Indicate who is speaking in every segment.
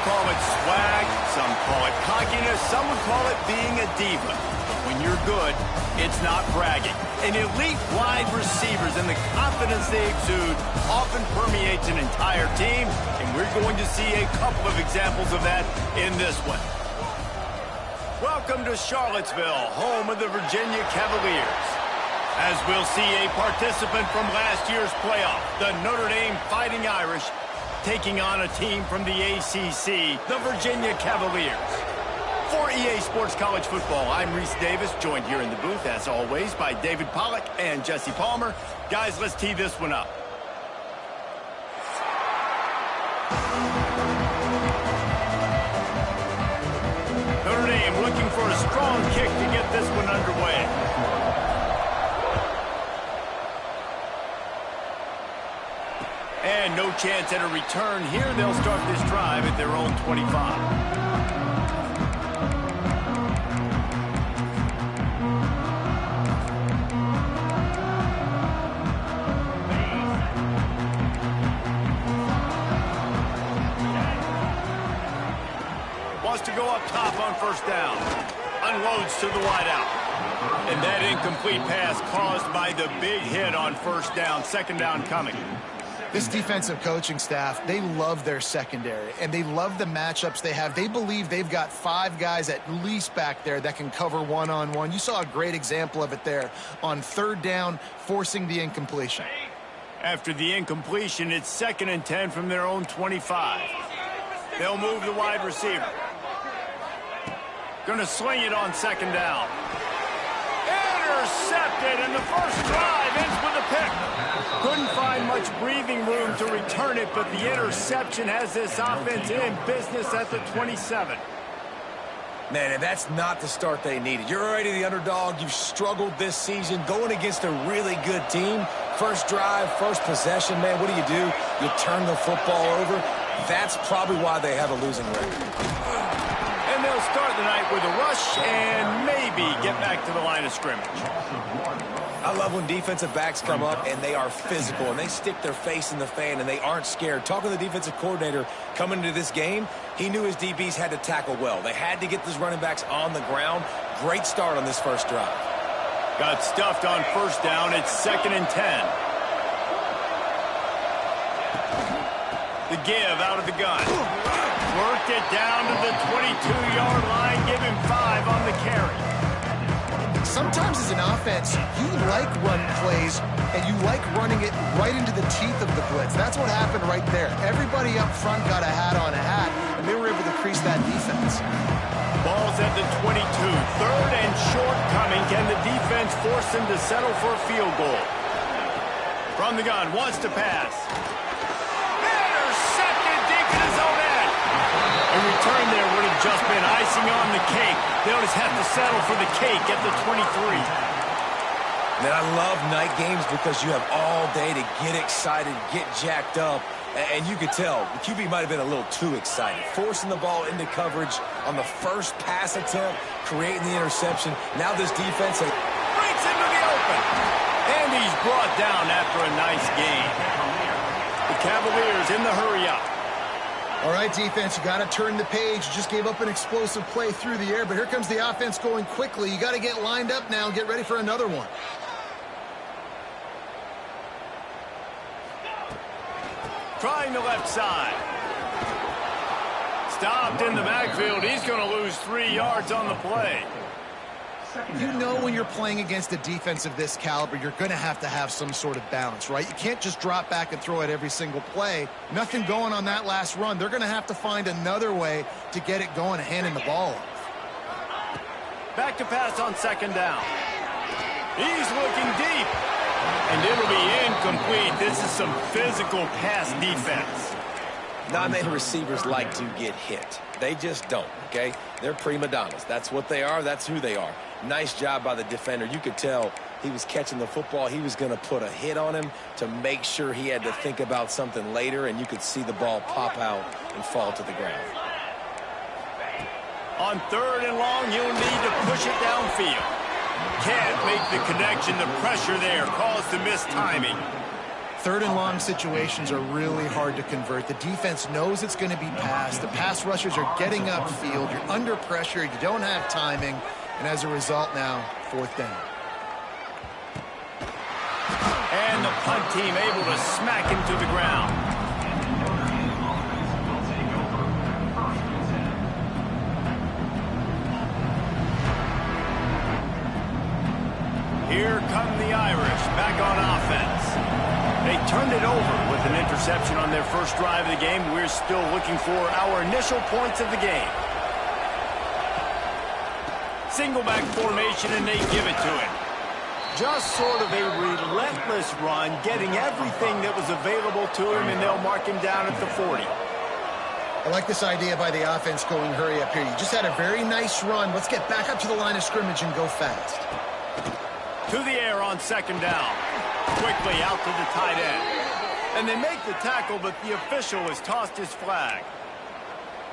Speaker 1: call it swag, some call it cockiness, some would call it being a diva. But when you're good, it's not bragging. And elite wide receivers and the confidence they exude often permeates an entire team, and we're going to see a couple of examples of that in this one. Welcome to Charlottesville, home of the Virginia Cavaliers. As we'll see a participant from last year's playoff, the Notre Dame Fighting Irish, taking on a team from the ACC, the Virginia Cavaliers. For EA Sports College Football, I'm Reese Davis, joined here in the booth, as always, by David Pollack and Jesse Palmer. Guys, let's tee this one up. Notre Dame looking for a strong kick to get this one underway. And no chance at a return here. They'll start this drive at their own 25. Wants to go up top on first down. Unloads to the wideout. And that incomplete pass caused by the big hit on first down. Second down coming.
Speaker 2: This defensive coaching staff, they love their secondary, and they love the matchups they have. They believe they've got 5 guys at least back there that can cover one-on-one. You saw a great example of it there on third down, forcing the incompletion.
Speaker 1: After the incompletion, it's 2nd and 10 from their own 25. They'll move the wide receiver. Going to sling it on second down. Intercepted, and the first drive ends with a pick. Couldn't find much breathing room to return it, but the interception has this offense in business at the 27.
Speaker 3: Man, and that's not the start they needed. You're already the underdog. You've struggled this season going against a really good team. First drive, first possession, man, what do? You turn the football over. That's probably why they have a losing record.
Speaker 1: And they'll start the night with a rush and maybe get back to the line of scrimmage.
Speaker 3: I love when defensive backs come up and they are physical and they stick their face in the fan and they aren't scared. Talking to the defensive coordinator coming into this game, he knew his DBs had to tackle well. They had to get those running backs on the ground. Great start on this first drive.
Speaker 1: Got stuffed on first down. It's 2nd and 10. The give out of the gun. Worked it down to the 22-yard line. Give him 5 on the carry.
Speaker 2: Sometimes as an offense, you like run plays, and you like running it right into the teeth of the blitz. That's what happened right there. Everybody up front got a hat on a hat, and they were able to crease that defense.
Speaker 1: Ball's at the 22. 3rd and short coming. Can the defense force him to settle for a field goal? From the gun, wants to pass. Intercepted deep in his own end. A return there would have just been icing on the cake. They'll just have to settle for the cake at the 23.
Speaker 3: Man, I love night games because you have all day to get excited, get jacked up. And you could tell the QB might have been a little too excited. Forcing the ball into coverage on the first pass attempt, creating the interception. Now this defense
Speaker 1: breaks into the open. And he's brought down after a nice gain. The Cavaliers in the hurry-up.
Speaker 2: All right, defense, you got to turn the page. You just gave up an explosive play through the air, but here comes the offense going quickly. You got to get lined up now and get ready for another one.
Speaker 1: Trying the left side. Stopped in the backfield. He's going to lose 3 yards on the play.
Speaker 2: You know when you're playing against a defense of this caliber, you're going to have some sort of balance, right? You can't just drop back and throw it every single play. Nothing going on that last run. They're going to have to find another way to get it going and handing the ball off.
Speaker 1: Back to pass on second down. He's looking deep. And it'll be incomplete. This is some physical pass defense.
Speaker 3: Non-man receivers like to get hit. They just don't, okay? They're prima donnas. That's what they are. That's who they are. Nice job by the defender. You could tell he was catching the football. He was going to put a hit on him to make sure he had to think about something later, and you could see the ball pop out and fall to the ground.
Speaker 1: On 3rd and long, you'll need to push it downfield. Can't make the connection. The pressure there caused the missed timing.
Speaker 2: Third and long situations are really hard to convert. The defense knows it's going to be passed. The pass rushers are getting upfield. You're under pressure. You don't have timing. And as a result now, fourth down.
Speaker 1: And the punt team able to smack him to the ground. Here come the Irish back on offense. They turned it over with an interception on their first drive of the game. We're still looking for our initial points of the game. Single back formation, and they give it to him. Just sort of a relentless run, getting everything that was available to him, and they'll mark him down at the 40.
Speaker 2: I like this idea by the offense going hurry up here. You just had a very nice run. Let's get back up to the line of scrimmage and go fast.
Speaker 1: To the air on second down. Quickly out to the tight end. And they make the tackle, but the official has tossed his flag.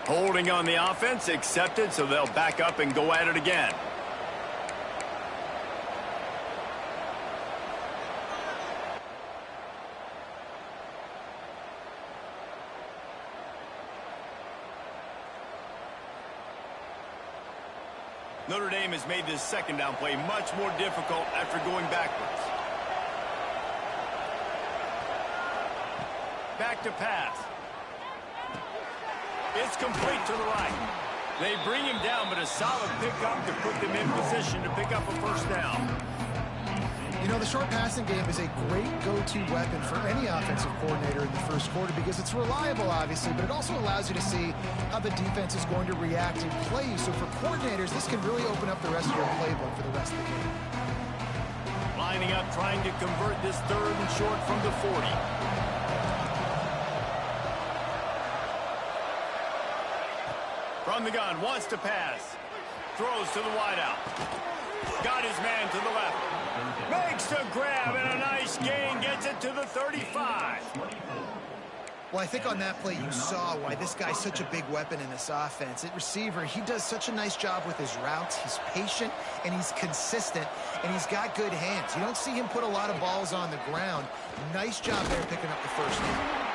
Speaker 1: Holding on the offense, accepted, so they'll back up and go at it again. Notre Dame has made this second down play much more difficult after going backwards. Back to pass. It's complete to the right. They bring him down, but a solid pickup to put them in position to pick up a first down.
Speaker 2: You know, the short passing game is a great go-to weapon for any offensive coordinator in the first quarter because it's reliable, obviously, but it also allows you to see how the defense is going to react and play you. So for coordinators, this can really open up the rest of your playbook for the rest of the game.
Speaker 1: Lining up, trying to convert this third and short from the 40. From the gun, wants to pass. Throws to the wideout. Got his man to the left. Makes the grab and a nice gain. Gets it to the 35.
Speaker 2: Well, I think on that play you saw why this guy's such a big weapon in this offense. At receiver, he does such a nice job with his routes. He's patient, and he's consistent, and he's got good hands. You don't see him put a lot of balls on the ground. Nice job there picking up the first down.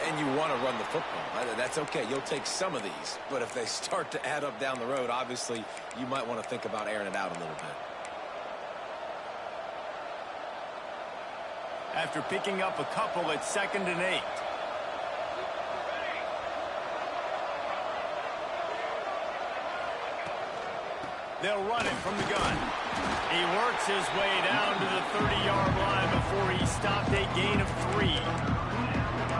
Speaker 3: And you want to run the football. That's okay. You'll take some of these. But if they start to add up down the road, obviously, you might want to think about airing it out a little bit.
Speaker 1: After picking up a couple at 2nd and 8. They'll run it from the gun. He works his way down to the 30-yard line before he stopped a gain of 3.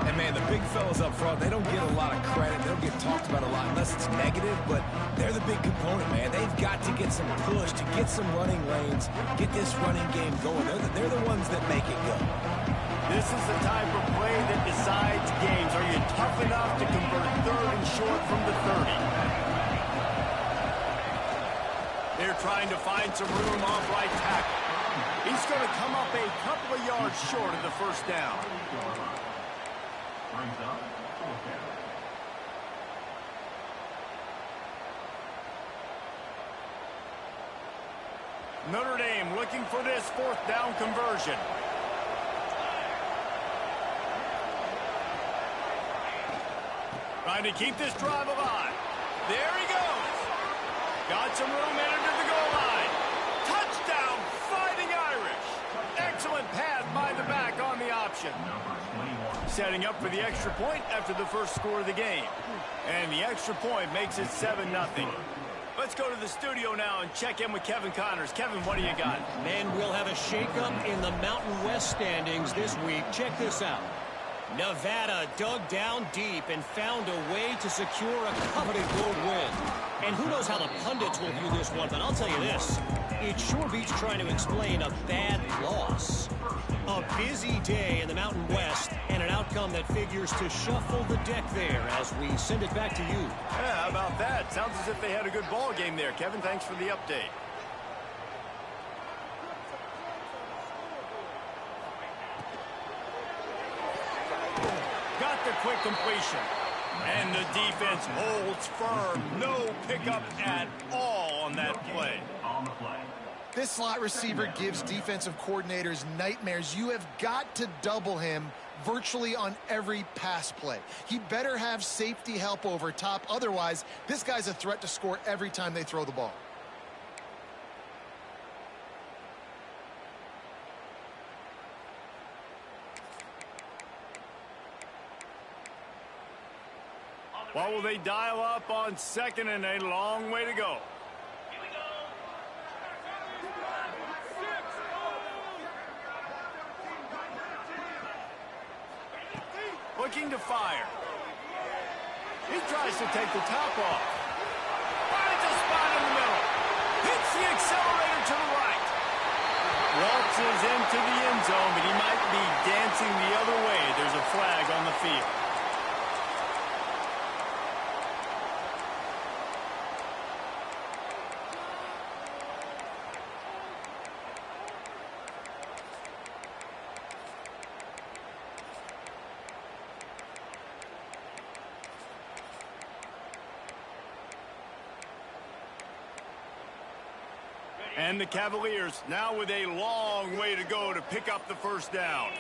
Speaker 3: And, man, the big fellas up front, they don't get a lot of credit. They don't get talked about a lot unless it's negative, but they're the big component, man. They've got to get some push, to get some running lanes, get this running game going. They're the ones that make it go.
Speaker 1: This is the type of play that decides games. Are you tough enough to convert third and short from the 30? They're trying to find some room off right tackle. He's going to come up a couple of yards short of the first down. Notre Dame looking for this fourth down conversion. Trying to keep this drive alive. There he goes. Got some room headed to the goal line. Touchdown, Fighting Irish. Excellent pass by the back on the option. Setting up for the extra point after the first score of the game. And the extra point makes it 7-0. Let's go to the studio now and check in with Kevin Connors. Kevin, what do you got?
Speaker 4: Man, we'll have a shakeup in the Mountain West standings this week. Check this out. Nevada dug down deep and found a way to secure a coveted road win. And who knows how the pundits will view this one, but I'll tell you this. It sure beats trying to explain a bad loss. A busy day in the Mountain West and an outcome that figures to shuffle the deck there as we send it back to you.
Speaker 1: Yeah, how about that? Sounds as if they had a good ball game there. Kevin, thanks for the update. Got the quick completion. And the defense holds firm. No pickup at all on that play.
Speaker 2: This slot receiver gives defensive coordinators nightmares. You have got to double him virtually on every pass play. He better have safety help over top. Otherwise, this guy's a threat to score every time they throw the ball.
Speaker 1: What will they dial up on second and a long way to go? Looking to fire. He tries to take the top off. Finds a spot in the middle. Hits the accelerator to the right. Waltzes into the end zone, but he might be dancing the other way. There's a flag on the field. And the Cavaliers now with a long way to go to pick up the first down.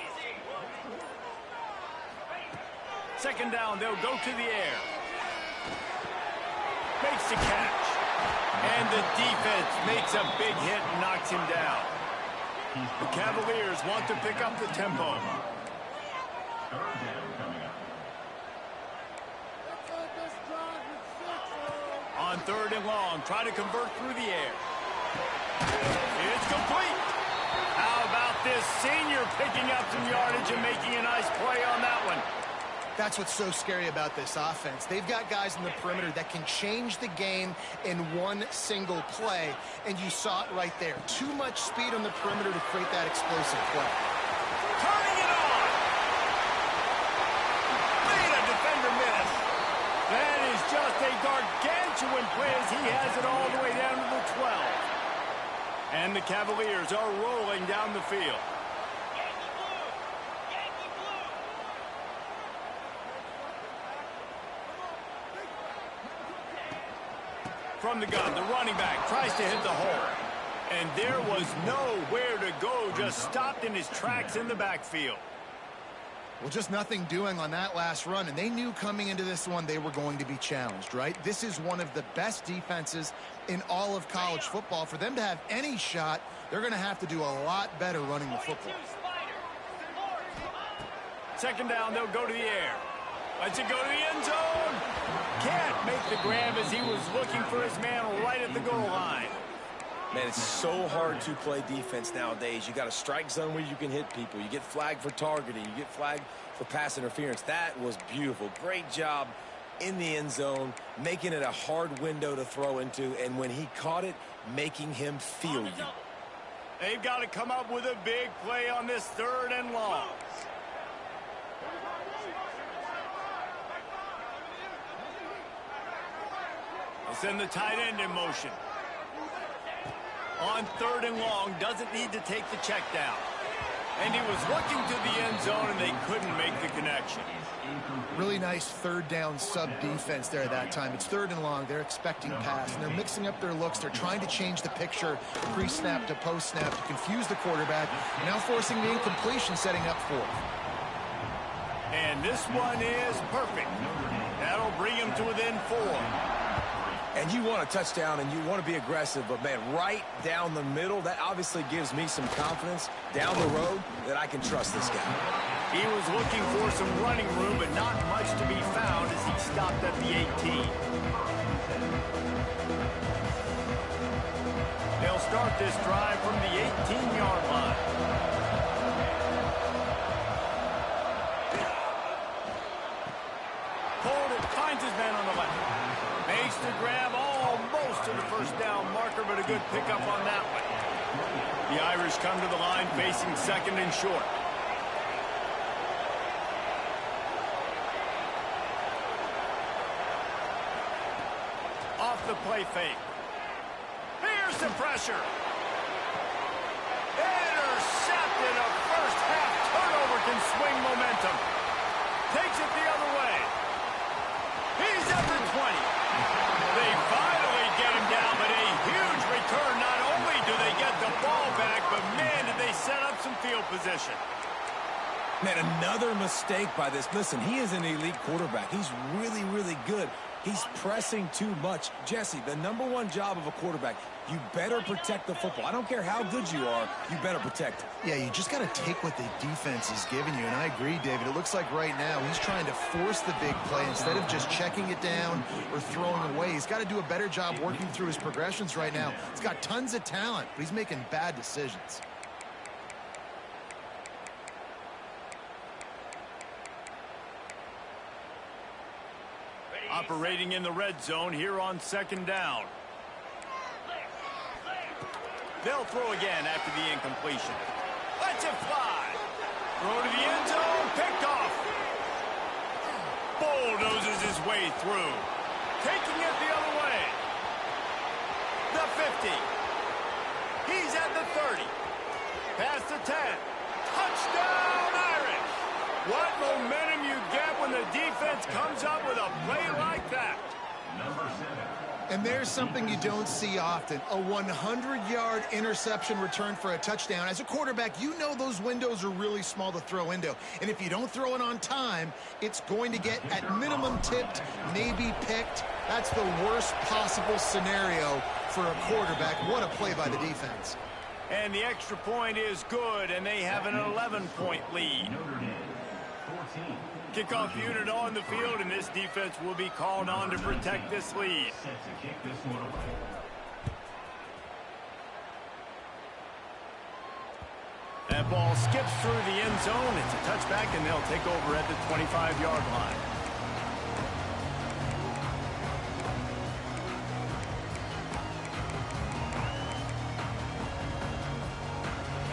Speaker 1: Second down, they'll go to the air. Makes the catch. And the defense makes a big hit and knocks him down. The Cavaliers want to pick up the tempo. On third and long, try to convert through the air. It's complete. How about this senior picking up some yardage and making a nice play on that one?
Speaker 2: That's what's so scary about this offense. They've got guys in the perimeter that can change the game in one single play, and you saw it right there. Too much speed on the perimeter to create that explosive play.
Speaker 1: Turning it on. Made a defender miss. That is just a gargantuan play as he has it all the way down to the 12. And the Cavaliers are rolling down the field. From the gun, the running back tries to hit the hole. And there was nowhere to go, just stopped in his tracks in the backfield.
Speaker 2: Well, just nothing doing on that last run, and they knew coming into this one they were going to be challenged, right? This is one of the best defenses in all of college football. For them to have any shot, they're going to have to do a lot better running the football.
Speaker 1: Second down, they'll go to the air. Lets it go to the end zone. Can't make the grab as he was looking for his man right at the goal line.
Speaker 3: Man, it's so hard to play defense nowadays. You got a strike zone where you can hit people. You get flagged for targeting. You get flagged for pass interference. That was beautiful. Great job in the end zone, making it a hard window to throw into, and when he caught it, making him feel you.
Speaker 1: They've got to come up with a big play on this third and long. They'll send the tight end in motion. On third and long, doesn't need to take the check down. And he was looking to the end zone, and they couldn't make the connection.
Speaker 2: Really nice third down sub-defense there at that time. It's third and long. They're expecting pass, and they're mixing up their looks. They're trying to change the picture pre-snap to post-snap to confuse the quarterback, now forcing the incompletion, setting up fourth.
Speaker 1: And this one is perfect. That'll bring him to within 4.
Speaker 3: And you want a touchdown and you want to be aggressive, but, man, right down the middle, that obviously gives me some confidence down the road that I can trust this guy.
Speaker 1: He was looking for some running room, but not much to be found as he stopped at the 18. They'll start this drive from the 18-yard line. Holden finds his man on the left. Makes the grab almost to the first down marker, but a good pickup on that one. The Irish come to the line facing second and short. Off the play fake. Here's the pressure. Intercepted. A first half turnover can swing momentum. Takes it the other way. He's at the 20. They finally get him down, but a huge return. Not only do they get the
Speaker 3: Man, another mistake by this. Listen, he is an elite quarterback. He's really, really good. He's pressing too much. Jesse, the #1 job of a quarterback, you better protect the football. I don't care how good you are, you better protect it.
Speaker 2: Yeah, you just got to take what the defense is giving you, and I agree, David. It looks like right now he's trying to force the big play instead of just checking it down or throwing away. He's got to do a better job working through his progressions right now. He's got tons of talent, but he's making bad decisions.
Speaker 1: Operating in the red zone here on 2nd down. They'll throw again after the incompletion. Let's it fly. Throw to the end zone. Picked off. Bulldozes his way through. Taking it the other way. The 50. He's at the 30. Past the 10. Touchdown Irish. What momentum you get when the defense comes up with a play like that.
Speaker 2: And there's something you don't see often, a 100-yard interception return for a touchdown. As a quarterback, you know those windows are really small to throw into. And if you don't throw it on time, it's going to get at minimum tipped, maybe picked. That's the worst possible scenario for a quarterback. What a play by the defense.
Speaker 1: And the extra point is good, and they have an 11-point lead. Kickoff unit on the field, and this defense will be called on to protect this lead. That ball skips through the end zone. It's a touchback, and they'll take over at the 25-yard line.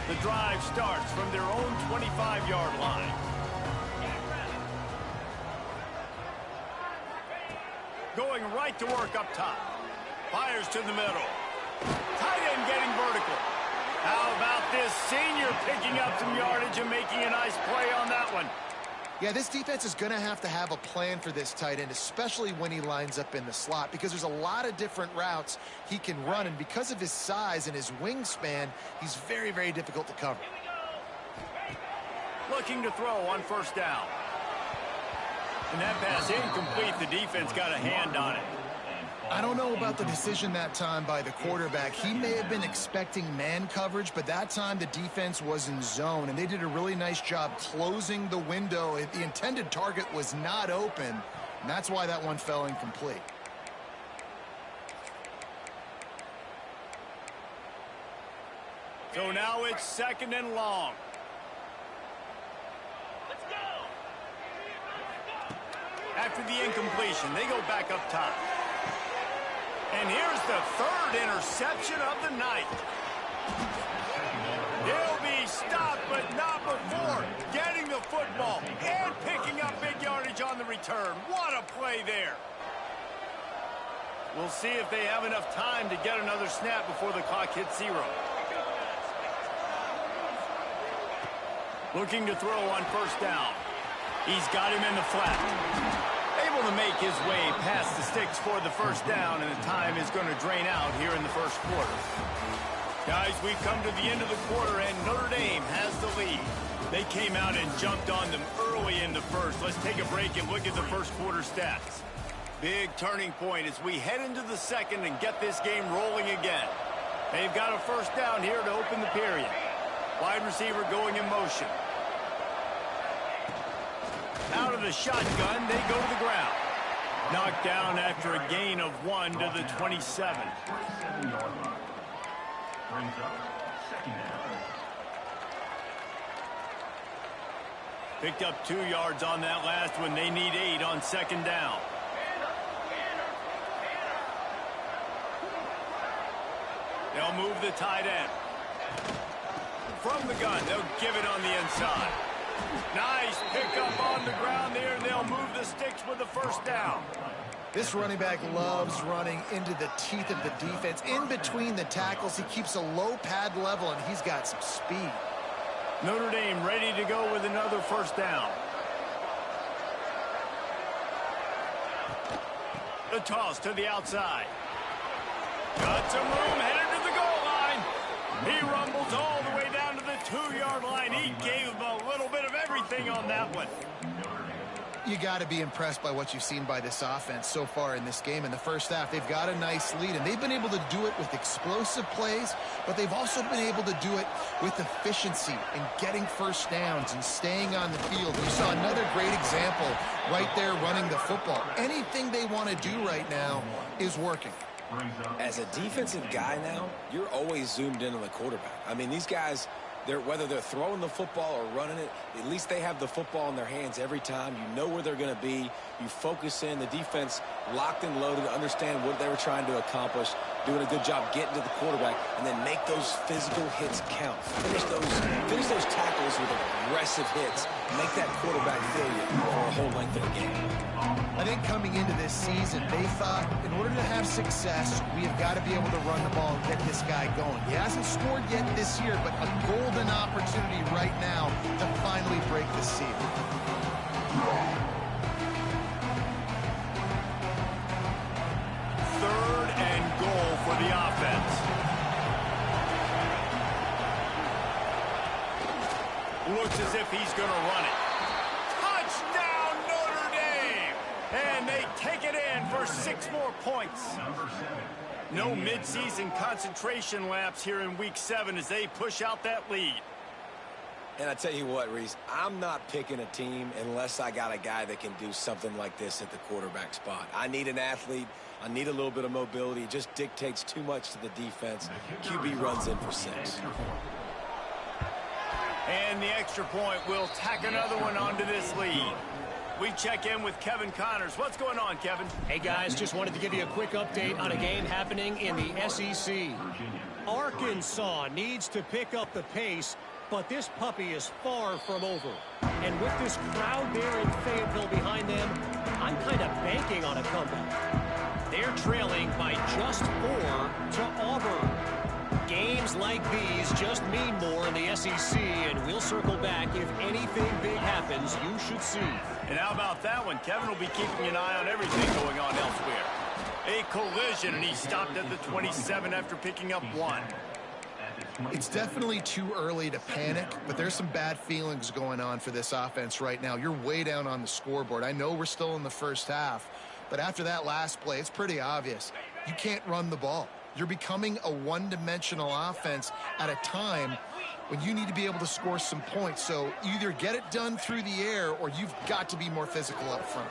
Speaker 1: The drive starts from their own 25-yard line. Going right to work up top. Fires to the middle. Tight end getting vertical. How about this senior picking up some yardage and making a nice play on that one?
Speaker 2: Yeah, this defense is going to have a plan for this tight end, especially when he lines up in the slot, because there's a lot of different routes he can run, and because of his size and his wingspan, he's very, very difficult to cover.
Speaker 1: Looking to throw on 1st down. And that pass incomplete. The defense got a hand on it.
Speaker 2: I don't know about the decision that time by the quarterback. He may have been expecting man coverage, but that time the defense was in zone, and they did a really nice job closing the window. The intended target was not open, and that's why that one fell incomplete.
Speaker 1: So now it's 2nd and long. After the incompletion, they go back up top. And here's the 3rd interception of the night. He'll be stopped, but not before getting the football and picking up big yardage on the return. What a play there. We'll see if they have enough time to get another snap before the clock hits 0. Looking to throw on 1st down. He's got him in the flat. Able to make his way past the sticks for the 1st down, and the time is going to drain out here in the 1st quarter. Guys, we've come to the end of the quarter, and Notre Dame has the lead. They came out and jumped on them early in the 1st. Let's take a break and look at the 1st quarter stats. Big turning point as we head into the 2nd and get this game rolling again. They've got a 1st down here to open the period. Wide receiver going in motion. Out of the shotgun, they go to the ground. Knocked down after a gain of 1 to the 27. Picked up 2 yards on that last one. They need 8 on 2nd down. They'll move the tight end. From the gun, they'll give it on the inside. Nice pickup on the ground there. They'll move the sticks with the 1st down.
Speaker 2: This running back loves running into the teeth of the defense. In between the tackles, he keeps a low pad level, and he's got some speed.
Speaker 1: Notre Dame ready to go with another 1st down. The toss to the outside. Got some room, headed to the goal line. He rumbles all the way down to the 2-yard line. He gave him a little bit of everything. everything on that one.
Speaker 2: You got to be impressed by what you've seen by this offense so far in this game. In the first half, they've got a nice lead, and they've been able to do it with explosive plays, but they've also been able to do it with efficiency and getting first downs and staying on the field. We saw another great example right there running the football. Anything they want to do right now is working.
Speaker 3: As a defensive guy now, you're always zoomed in on the quarterback. I mean, these guys, whether they're throwing the football or running it, at least they have the football in their hands every time. You know where they're going to be. You focus in. The defense locked and loaded, understand what they were trying to accomplish, doing a good job getting to the quarterback, and then make those physical hits count. Finish those tackles with aggressive hits. Make that quarterback feel you for a whole length of the game.
Speaker 2: I think coming into this season, they thought in order to have success, we have got to be able to run the ball and get this guy going. He hasn't scored yet this year, but a golden opportunity right now to finally break the seal.
Speaker 1: Third and goal for the offense. Looks as if he's going to run it. Touchdown, Notre Dame! And they take it in for 6 more points. No midseason concentration lapse here in Week 7 as they push out that lead.
Speaker 3: And I tell you what, Reese, I'm not picking a team unless I got a guy that can do something like this at the quarterback spot. I need an athlete. I need a little bit of mobility. It just dictates too much to the defense. QB runs in for 6.
Speaker 1: And the extra point will tack another one onto this lead. We check in with Kevin Connors. What's going on, Kevin?
Speaker 4: Hey, guys, just wanted to give you a quick update on a game happening in the SEC. Arkansas needs to pick up the pace, but this puppy is far from over. And with this crowd there in Fayetteville behind them, I'm kind of banking on a comeback. They're trailing by just 4 to Auburn. Games like these just mean more in the SEC, and we'll circle back if anything big happens you should see.
Speaker 1: And how about that one? Kevin will be keeping an eye on everything going on elsewhere. A collision, and he stopped at the 27 after picking up 1.
Speaker 2: It's definitely too early to panic, but there's some bad feelings going on for this offense right now. You're way down on the scoreboard. I know we're still in the first half, but after that last play, it's pretty obvious. You can't run the ball. You're becoming a one-dimensional offense at a time when you need to be able to score some points. So either get it done through the air or you've got to be more physical up front.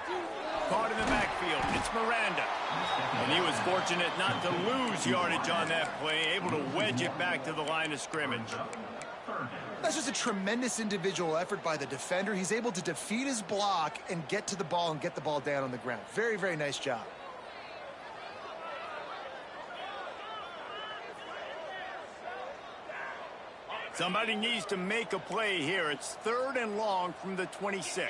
Speaker 1: Caught in the backfield. It's Miranda. And he was fortunate not to lose yardage on that play, able to wedge it back to the line of scrimmage.
Speaker 2: That's just a tremendous individual effort by the defender. He's able to defeat his block and get to the ball and get the ball down on the ground. Very, very nice job.
Speaker 1: Somebody needs to make a play here. It's 3rd and long from the 26.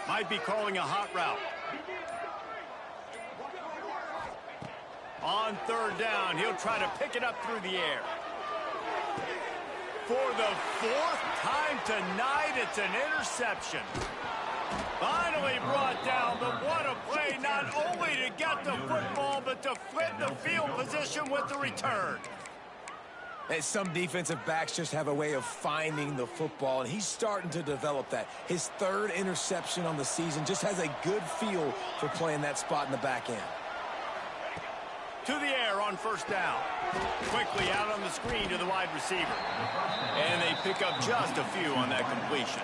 Speaker 1: Might be calling a hot route. On 3rd down, he'll try to pick it up through the air. For the 4th time tonight, it's an interception. Finally brought down, but what a play, not only to get the football, but to flip the field position with the return.
Speaker 3: And some defensive backs just have a way of finding the football, and he's starting to develop that. His 3rd interception on the season, just has a good feel for playing that spot in the back end.
Speaker 1: To the air on 1st down. Quickly out on the screen to the wide receiver. And they pick up just a few on that completion.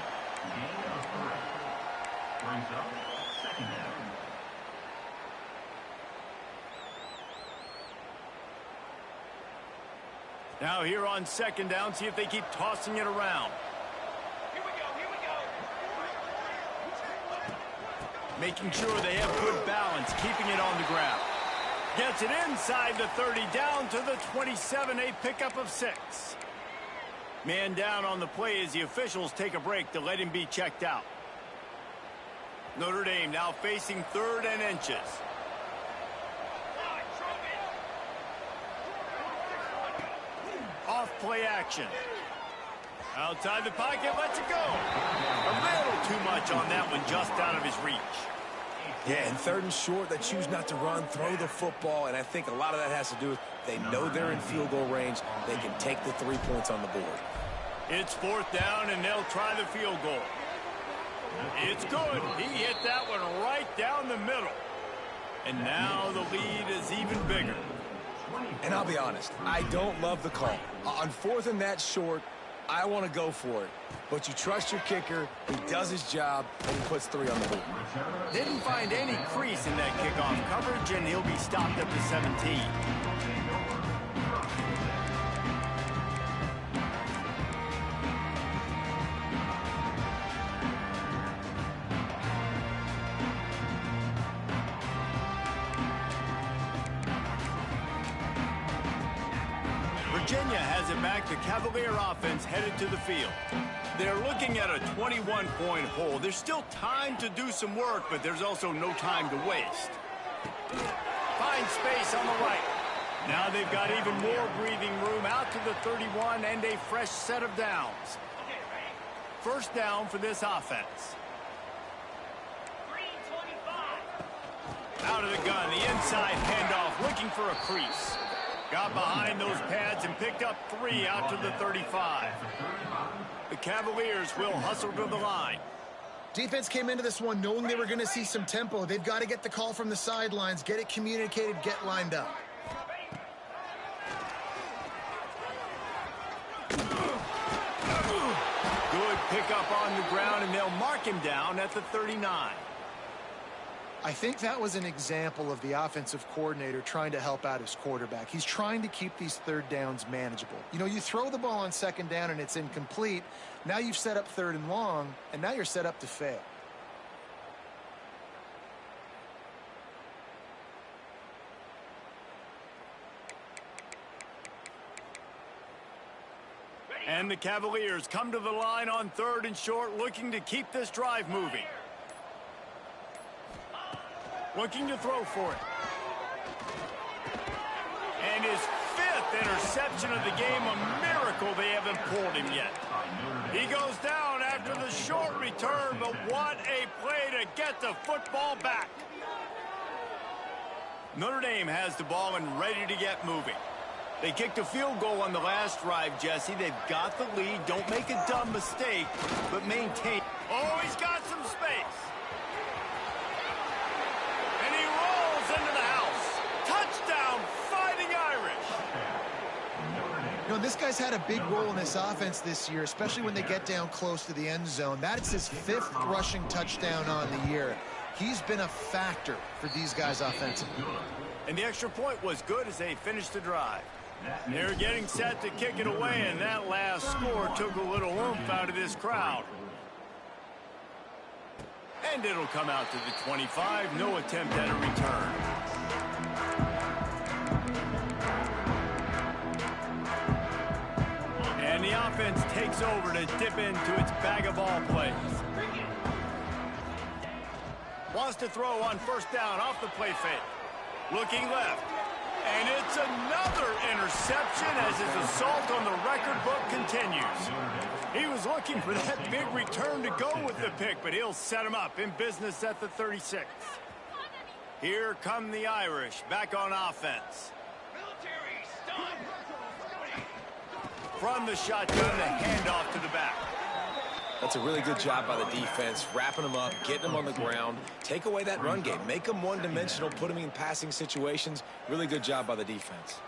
Speaker 1: Now here on 2nd down, see if they keep tossing it around.
Speaker 5: Here we go.
Speaker 1: Making sure they have good balance, keeping it on the ground. Gets it inside the 30, down to the 27, a pickup of 6. Man down on the play as the officials take a break to let him be checked out. Notre Dame now facing 3rd and inches. Off play action. Outside the pocket, lets it go. A little too much on that one, just out of his reach.
Speaker 3: Yeah, and 3rd and short, they choose not to run, throw the football, and I think a lot of that has to do with they know they're in field goal range. They can take the 3 points on the board.
Speaker 1: It's 4th down, and they'll try the field goal. It's good. He hit that one right down the middle. And now the lead is even bigger.
Speaker 3: And I'll be honest, I don't love the call. On 4th and that short, I want to go for it. But you trust your kicker, he does his job, and he puts 3 on the board.
Speaker 1: Didn't find any crease in that kickoff coverage, and he'll be stopped up to 17. Virginia has it back. The Cavalier offense headed to the field. They're looking at a 21-point hole. There's still time to do some work, but there's also no time to waste. Find space on the right. Now they've got even more breathing room out to the 31 and a fresh set of downs. 1st down for this offense. Out of the gun, the inside handoff, looking for a crease. Got behind those pads and picked up 3 out to the 35. The Cavaliers will hustle to the line.
Speaker 2: Defense came into this one knowing they were going to see some tempo. They've got to get the call from the sidelines, get it communicated, get lined up.
Speaker 1: Good pickup on the ground, and they'll mark him down at the 39.
Speaker 2: I think that was an example of the offensive coordinator trying to help out his quarterback. He's trying to keep these 3rd downs manageable. You know, you throw the ball on 2nd down and it's incomplete. Now you've set up 3rd and long, and now you're set up to fail.
Speaker 1: And the Cavaliers come to the line on 3rd and short, looking to keep this drive moving. Looking to throw for it. And his 5th interception of the game, a miracle they haven't pulled him yet. He goes down after the short return, but what a play to get the football back. Notre Dame has the ball and ready to get moving. They kicked a field goal on the last drive, Jesse. They've got the lead. Don't make a dumb mistake, but maintain. Oh, he's got some space. And he rolls into the house. Touchdown, Fighting Irish.
Speaker 2: You know, this guy's had a big role in this offense this year, especially when they get down close to the end zone. That's his 5th rushing touchdown on the year. He's been a factor for these guys offensively.
Speaker 1: And the extra point was good as they finished the drive. They're getting set to kick it away, and that last score took a little oomph out of this crowd. And it'll come out to the 25. No attempt at a return. And the offense takes over to dip into its bag of all plays. Wants to throw on 1st down off the play fake. Looking left. And it's another interception as his assault on the record book continues. He was looking for that big return to go with the pick, but he'll set him up in business at the 36. Here come the Irish back on offense. From the shotgun, the handoff to the back.
Speaker 3: That's a really good job by the defense, wrapping them up, getting them on the ground. Take away that run game. Make them one-dimensional, put them in passing situations. Really good job by the defense.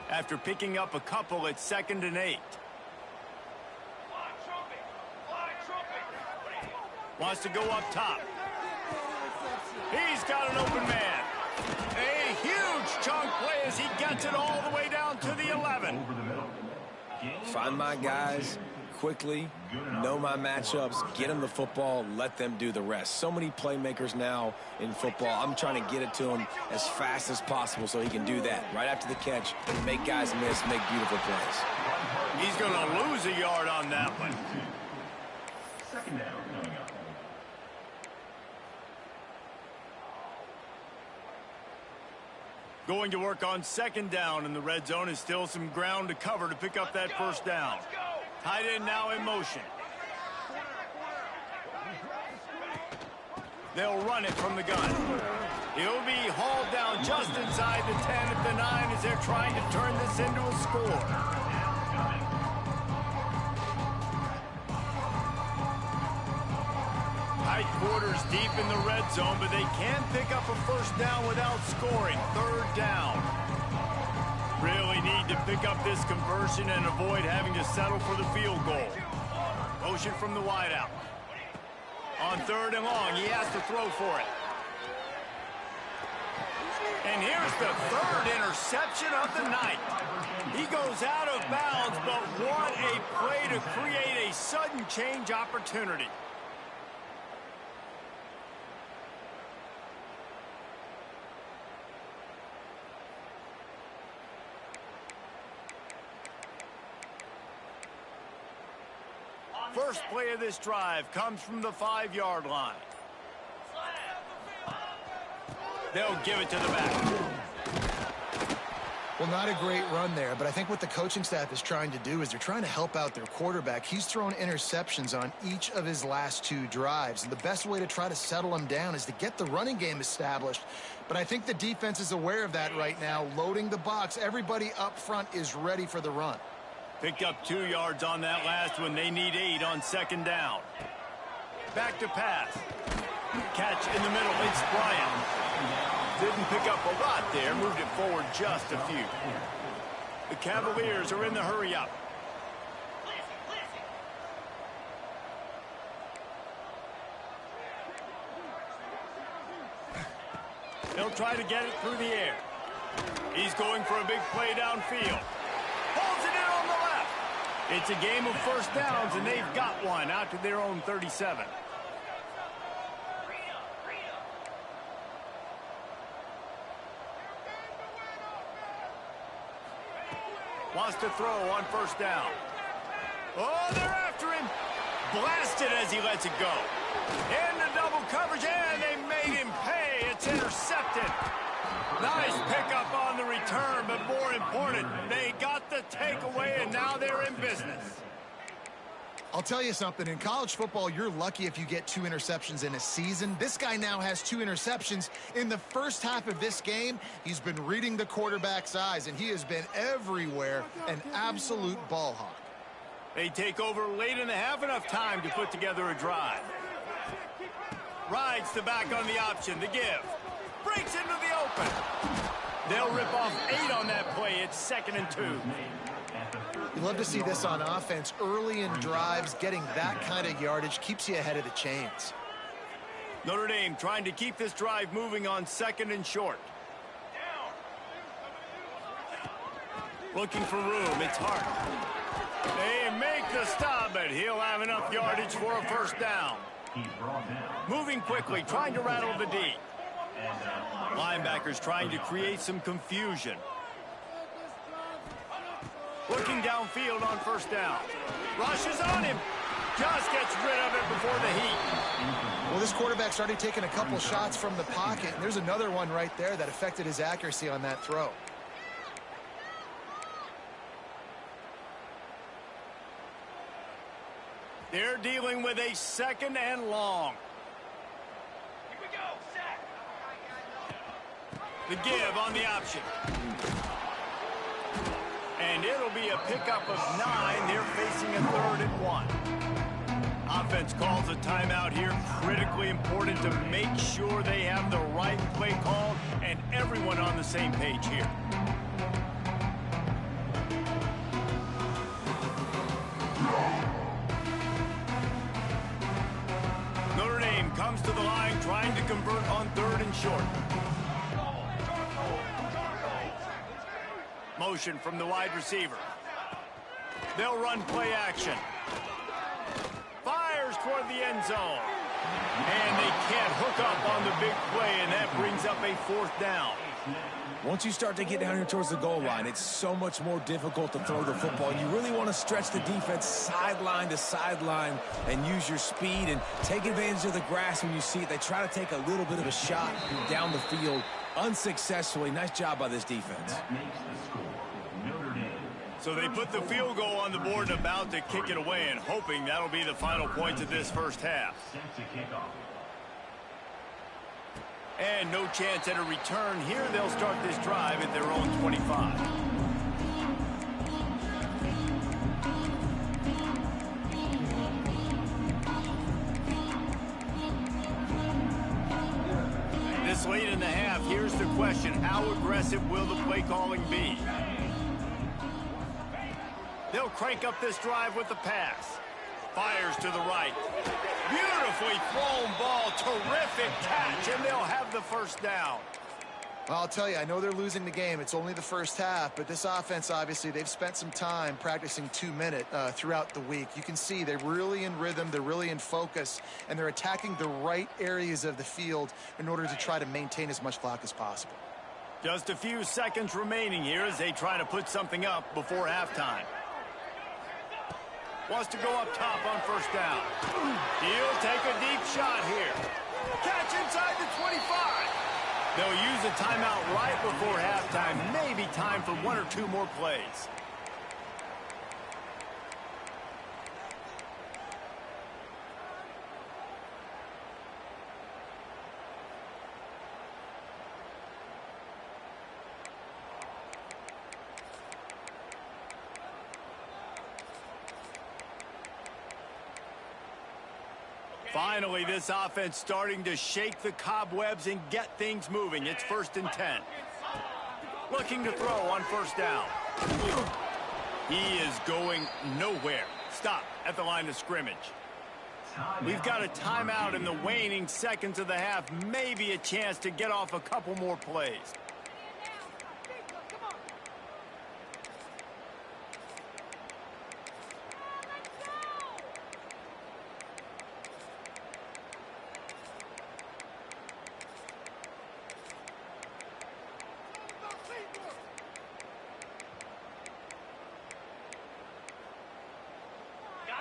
Speaker 1: After picking up a couple, it's 2nd and 8. Wants to go up top. He's got an open man. A huge chunk play as he gets it all the way down to the 11.
Speaker 3: Find my guys quickly, know my matchups, get them the football, let them do the rest. So many playmakers now in football. I'm trying to get it to him as fast as possible so he can do that. Right after the catch, make guys miss, make beautiful plays.
Speaker 1: He's going to lose a yard on that one.
Speaker 5: 2nd down coming up.
Speaker 1: Going to work on 2nd down, and the red zone is still some ground to cover to pick up that 1st down. Tight end now in motion. They'll run it from the gun. He'll be hauled down just inside the 10 at the 9 as they're trying to turn this into a score. Tight quarters deep in the red zone, but they can pick up a first down without scoring. Third down. Really need to pick up this conversion and avoid having to settle for the field goal. Motion from the wideout. On third and long, he has to throw for it. And here's the third interception of the night. He goes out of bounds, but what a play to create a sudden change opportunity. First play of this drive comes from the 5-yard line. They'll give it to the back.
Speaker 2: Well, not a great run there, but I think what the coaching staff is trying to do is they're trying to help out their quarterback. He's thrown interceptions on each of his last 2 drives, and the best way to try to settle him down is to get the running game established. But I think the defense is aware of that right now, loading the box. Everybody up front is ready for the run.
Speaker 1: Picked up 2 yards on that last one. They need 8 on second down. Back to pass. Catch in the middle. It's Bryant. Didn't pick up a lot there. Moved it forward just a few. The Cavaliers are in the hurry-up. He'll try to get it through the air. He's going for a big play downfield. Holds it in on the left. It's a game of first downs, and they've got one out to their own 37. Wants to throw on first down. Oh, they're after him. Blasted as he lets it go. In the double coverage, and they made him pay. It's intercepted. Nice pickup on the return, but more important, they got the takeaway, and now they're in business.
Speaker 2: I'll tell you something. In college football, you're lucky if you get 2 interceptions in a season. This guy now has 2 interceptions. In the first half of this game, he's been reading the quarterback's eyes, and he has been everywhere, an absolute ball hawk.
Speaker 1: They take over late in the half, enough time to put together a drive. Rides the back on the option, the give. Breaks into the open. They'll rip off 8 on that play. It's 2nd and 2.
Speaker 2: You love to see this on offense. Early in drives, getting that kind of yardage keeps you ahead of the chains.
Speaker 1: Notre Dame trying to keep this drive moving on 2nd and short. Looking for room. It's Hart. They make the stop, but he'll have enough yardage for a first down. Moving quickly, trying to rattle the D. Linebackers trying to create some confusion. Looking downfield on first down. Rushes on him. Just gets rid of it before the heat.
Speaker 2: Well, this quarterback's already taken a couple shots from the pocket, and there's another one right there that affected his accuracy on that throw.
Speaker 1: They're dealing with a 2nd and long. The give on the option. And it'll be a pickup of 9. They're facing a 3rd and 1. Offense calls a timeout here. Critically important to make sure they have the right play call and everyone on the same page here. Notre Dame comes to the line trying to convert on 3rd and short. Motion from the wide receiver. They'll run play action. Fires toward the end zone. And they can't hook up on the big play, and that brings up a 4th down.
Speaker 3: Once you start to get down here towards the goal line, it's so much more difficult to throw the football. You really want to stretch the defense sideline to sideline and use your speed and take advantage of the grass when you see it. They try to take a little bit of a shot down the field unsuccessfully. Nice job by this defense.
Speaker 1: So they put the field goal on the board and about to kick it away, and hoping that'll be the final points of this first half. And no chance at a return here. They'll start this drive at their own 25. This late in the half, here's the question. How aggressive will the play calling be? They'll crank up this drive with the pass. Fires to the right. Beautifully thrown ball. Terrific catch, and they'll have the first down.
Speaker 2: Well, I'll tell you, I know they're losing the game. It's only the first half, but this offense, obviously, they've spent some time practicing 2-minute throughout the week. You can see they're really in rhythm, they're really in focus, and they're attacking the right areas of the field in order to try to maintain as much clock as possible.
Speaker 1: Just a few seconds remaining here as they try to put something up before halftime. Wants to go up top on first down. He'll take a deep shot here. Catch inside the 25. They'll use a timeout right before halftime. Maybe time for one or two more plays. Finally, this offense starting to shake the cobwebs and get things moving. It's 1st and 10. Looking to throw on first down. He is going nowhere. Stop at the line of scrimmage. We've got a timeout in the waning seconds of the half. Maybe a chance to get off a couple more plays.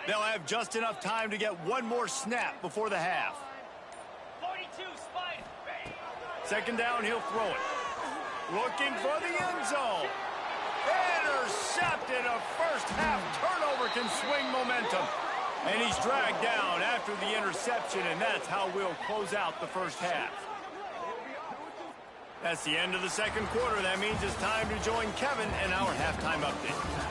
Speaker 1: They'll have just enough time to get one more snap before the half.
Speaker 4: 42, Spider.
Speaker 1: Second down, he'll throw it. Looking for the end zone. Intercepted. A first half turnover can swing momentum. And he's dragged down after the interception, and that's how we'll close out the first half. That's the end of the second quarter. That means it's time to join Kevin in our halftime update.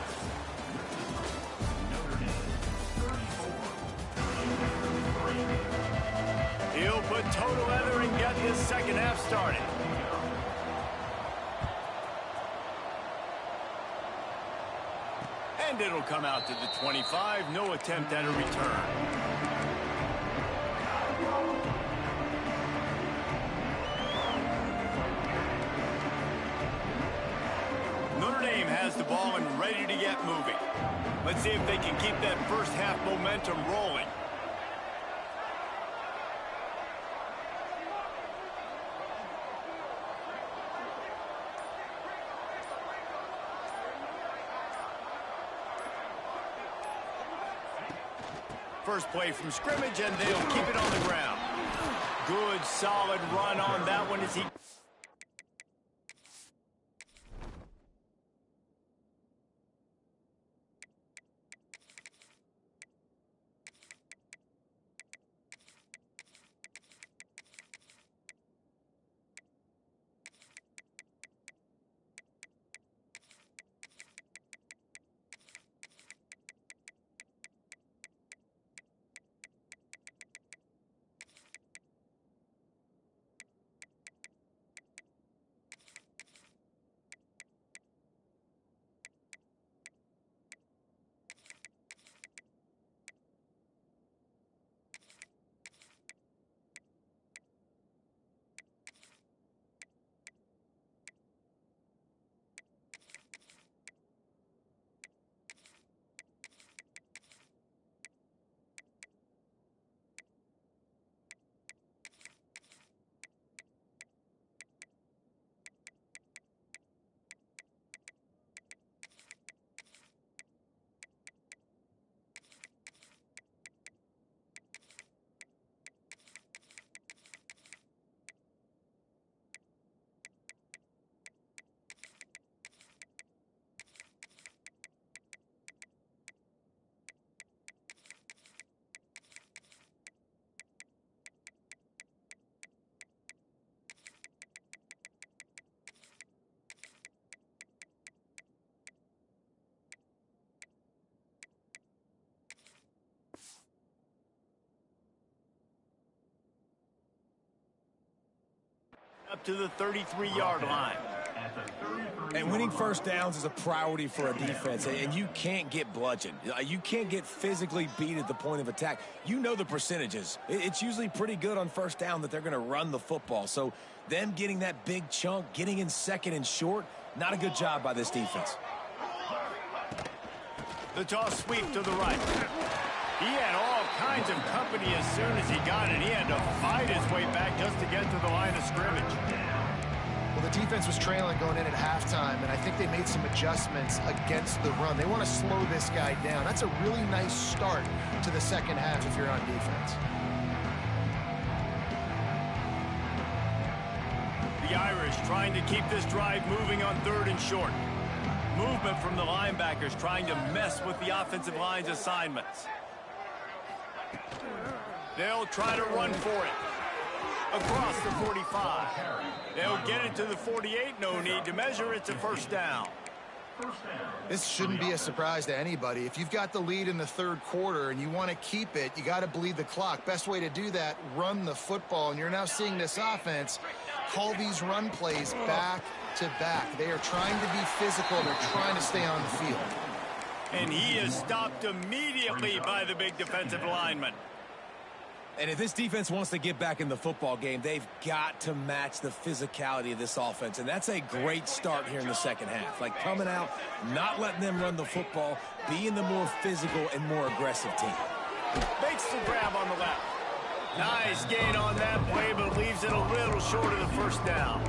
Speaker 1: He'll put toe together and get this second half started. And it'll come out to the 25. No attempt at a return. Notre Dame has the ball and ready to get moving. Let's see if they can keep that first half momentum rolling. First play from scrimmage, and they'll keep it on the ground. Good, solid run on that one as he... to the 33-yard line.
Speaker 3: And winning first downs is a priority for a defense, and you can't get bludgeoned. You can't get physically beat at the point of attack. You know the percentages. It's usually pretty good on first down that they're going to run the football. So them getting that big chunk, getting in second and short, not a good job by this defense.
Speaker 1: The toss sweep to the right. He had all kinds of company as soon as he got it. He had to fight his way back just to get to the line of scrimmage.
Speaker 2: Well, the defense was trailing going in at halftime, and I think they made some adjustments against the run. They want to slow this guy down. That's a really nice start to the second half if you're on defense.
Speaker 1: The Irish trying to keep this drive moving on 3rd and short. Movement from the linebackers trying to mess with the offensive line's assignments. They'll try to run for it. Across the 45. They'll get it to the 48. No need to measure. It's a first down.
Speaker 2: This shouldn't be a surprise to anybody. If you've got the lead in the 3rd quarter and you want to keep it, you got to bleed the clock. Best way to do that, run the football. And you're now seeing this offense call these run plays back to back. They are trying to be physical. They're trying to stay on the field.
Speaker 1: And he is stopped immediately by the big defensive lineman.
Speaker 3: And if this defense wants to get back in the football game, they've got to match the physicality of this offense. And that's a great start here in the second half. Like coming out, not letting them run the football, being the more physical and more aggressive team.
Speaker 1: Makes the grab on the left. Nice gain on that play, but leaves it a little short of the first down.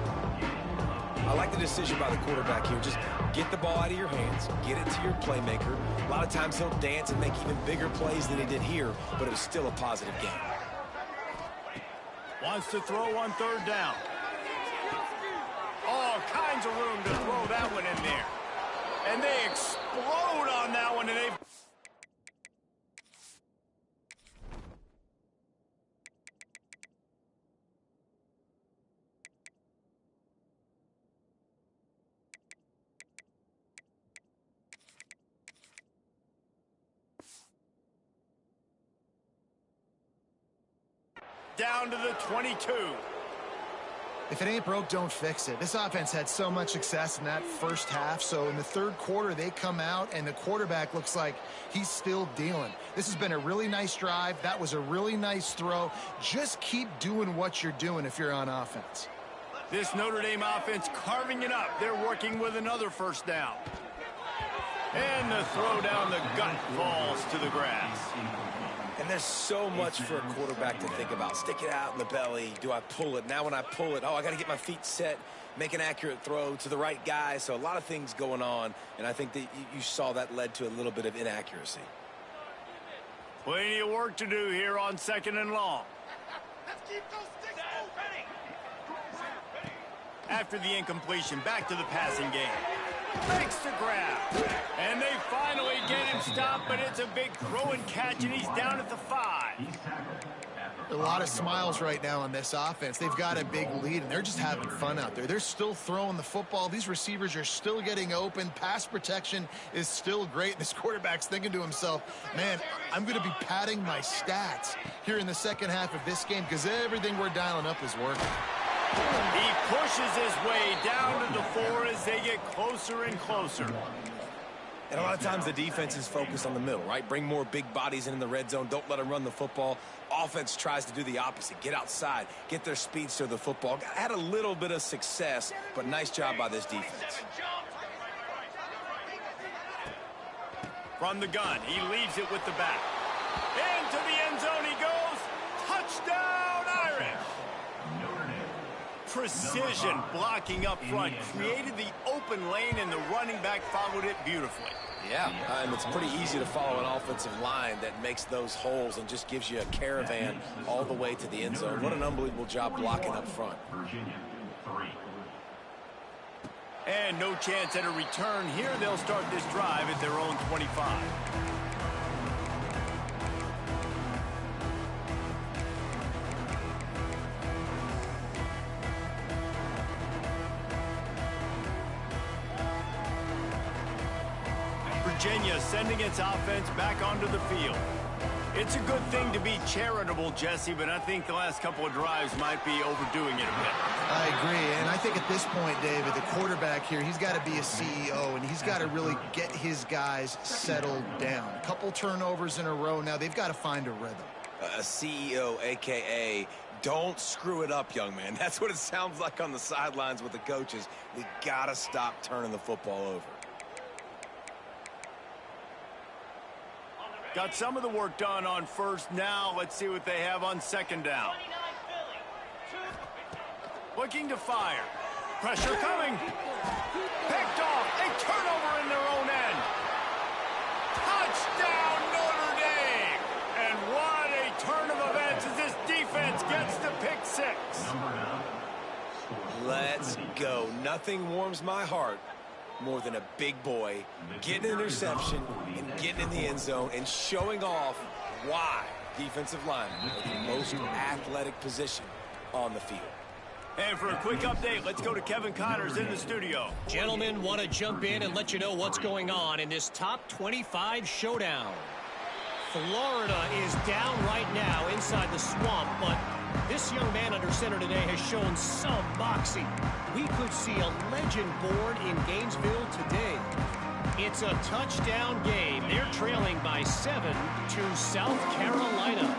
Speaker 3: I like the decision by the quarterback here. Just get the ball out of your hands, get it to your playmaker. A lot of times he'll dance and make even bigger plays than he did here, but it was still a positive game.
Speaker 1: Wants to throw on 3rd down. All kinds of room to throw that one in there. And they explode on that one, and they... down to the 22.
Speaker 2: If it ain't broke, don't fix it. This offense had so much success in that first half, so in the 3rd quarter, they come out, and the quarterback looks like he's still dealing. This has been a really nice drive. That was a really nice throw. Just keep doing what you're doing if you're on offense.
Speaker 1: This Notre Dame offense carving it up. They're working with another first down. And the throw down the gut falls to the grass.
Speaker 3: And there's so much for a quarterback to think about. Stick it out in the belly. Do I pull it? Now when I pull it, I got to get my feet set, make an accurate throw to the right guy. So a lot of things going on, and I think that you saw that led to a little bit of inaccuracy.
Speaker 1: Plenty of work to do here on 2nd and long.
Speaker 5: Let's keep those sticks moving.
Speaker 1: After the incompletion, back to the passing game. Makes the grab. And they finally get him stopped, but it's a big throw and catch, and he's down at the 5.
Speaker 2: A lot of smiles right now on this offense. They've got a big lead, and they're just having fun out there. They're still throwing the football. These receivers are still getting open. Pass protection is still great. This quarterback's thinking to himself, man, I'm going to be padding my stats here in the second half of this game because everything we're dialing up is working.
Speaker 1: He pushes his way down to the 4 as they get closer and closer.
Speaker 3: And a lot of times the defense is focused on the middle, right? Bring more big bodies in the red zone. Don't let them run the football. Offense tries to do the opposite. Get outside. Get their speeds to the football. Had a little bit of success, but nice job by this defense.
Speaker 1: From the gun, he leaves it with the back. Into the end zone he goes. Touchdown, Irish! Precision blocking up front, created the open lane, and the running back followed it beautifully.
Speaker 3: Yeah, and it's pretty easy to follow an offensive line that makes those holes and just gives you a caravan all the way to the end zone. What an unbelievable job blocking up front.
Speaker 1: And no chance at a return here. They'll start this drive at their own 25. Virginia sending its offense back onto the field. It's a good thing to be charitable, Jesse, but I think the last couple of drives might be overdoing it a bit.
Speaker 2: I agree, and I think at this point, David, the quarterback here, he's got to be a CEO, and he's got to really get his guys settled down. A couple turnovers in a row now. They've got to find a rhythm.
Speaker 3: A CEO, a.k.a. don't screw it up, young man. That's what it sounds like on the sidelines with the coaches. We got to stop turning the football over.
Speaker 1: Got some of the work done on first. Now let's see what they have on second down. Looking to fire. Pressure coming. Picked off. A turnover in their own end. Touchdown, Notre Dame. And what a turn of events as this defense gets the pick six.
Speaker 3: Let's go. Nothing warms my heart more than a big boy getting an interception and getting in the end zone and showing off why defensive linemen are the most athletic position on the field.
Speaker 1: And for a quick update, let's go to Kevin Connors in the studio.
Speaker 4: Gentlemen, want to jump in and let you know what's going on in this top 25 showdown. Florida is down right now inside the swamp, but this young man under center today has shown some moxie. We could see a legend born in Gainesville today. It's a touchdown game. They're trailing by 7 to South Carolina.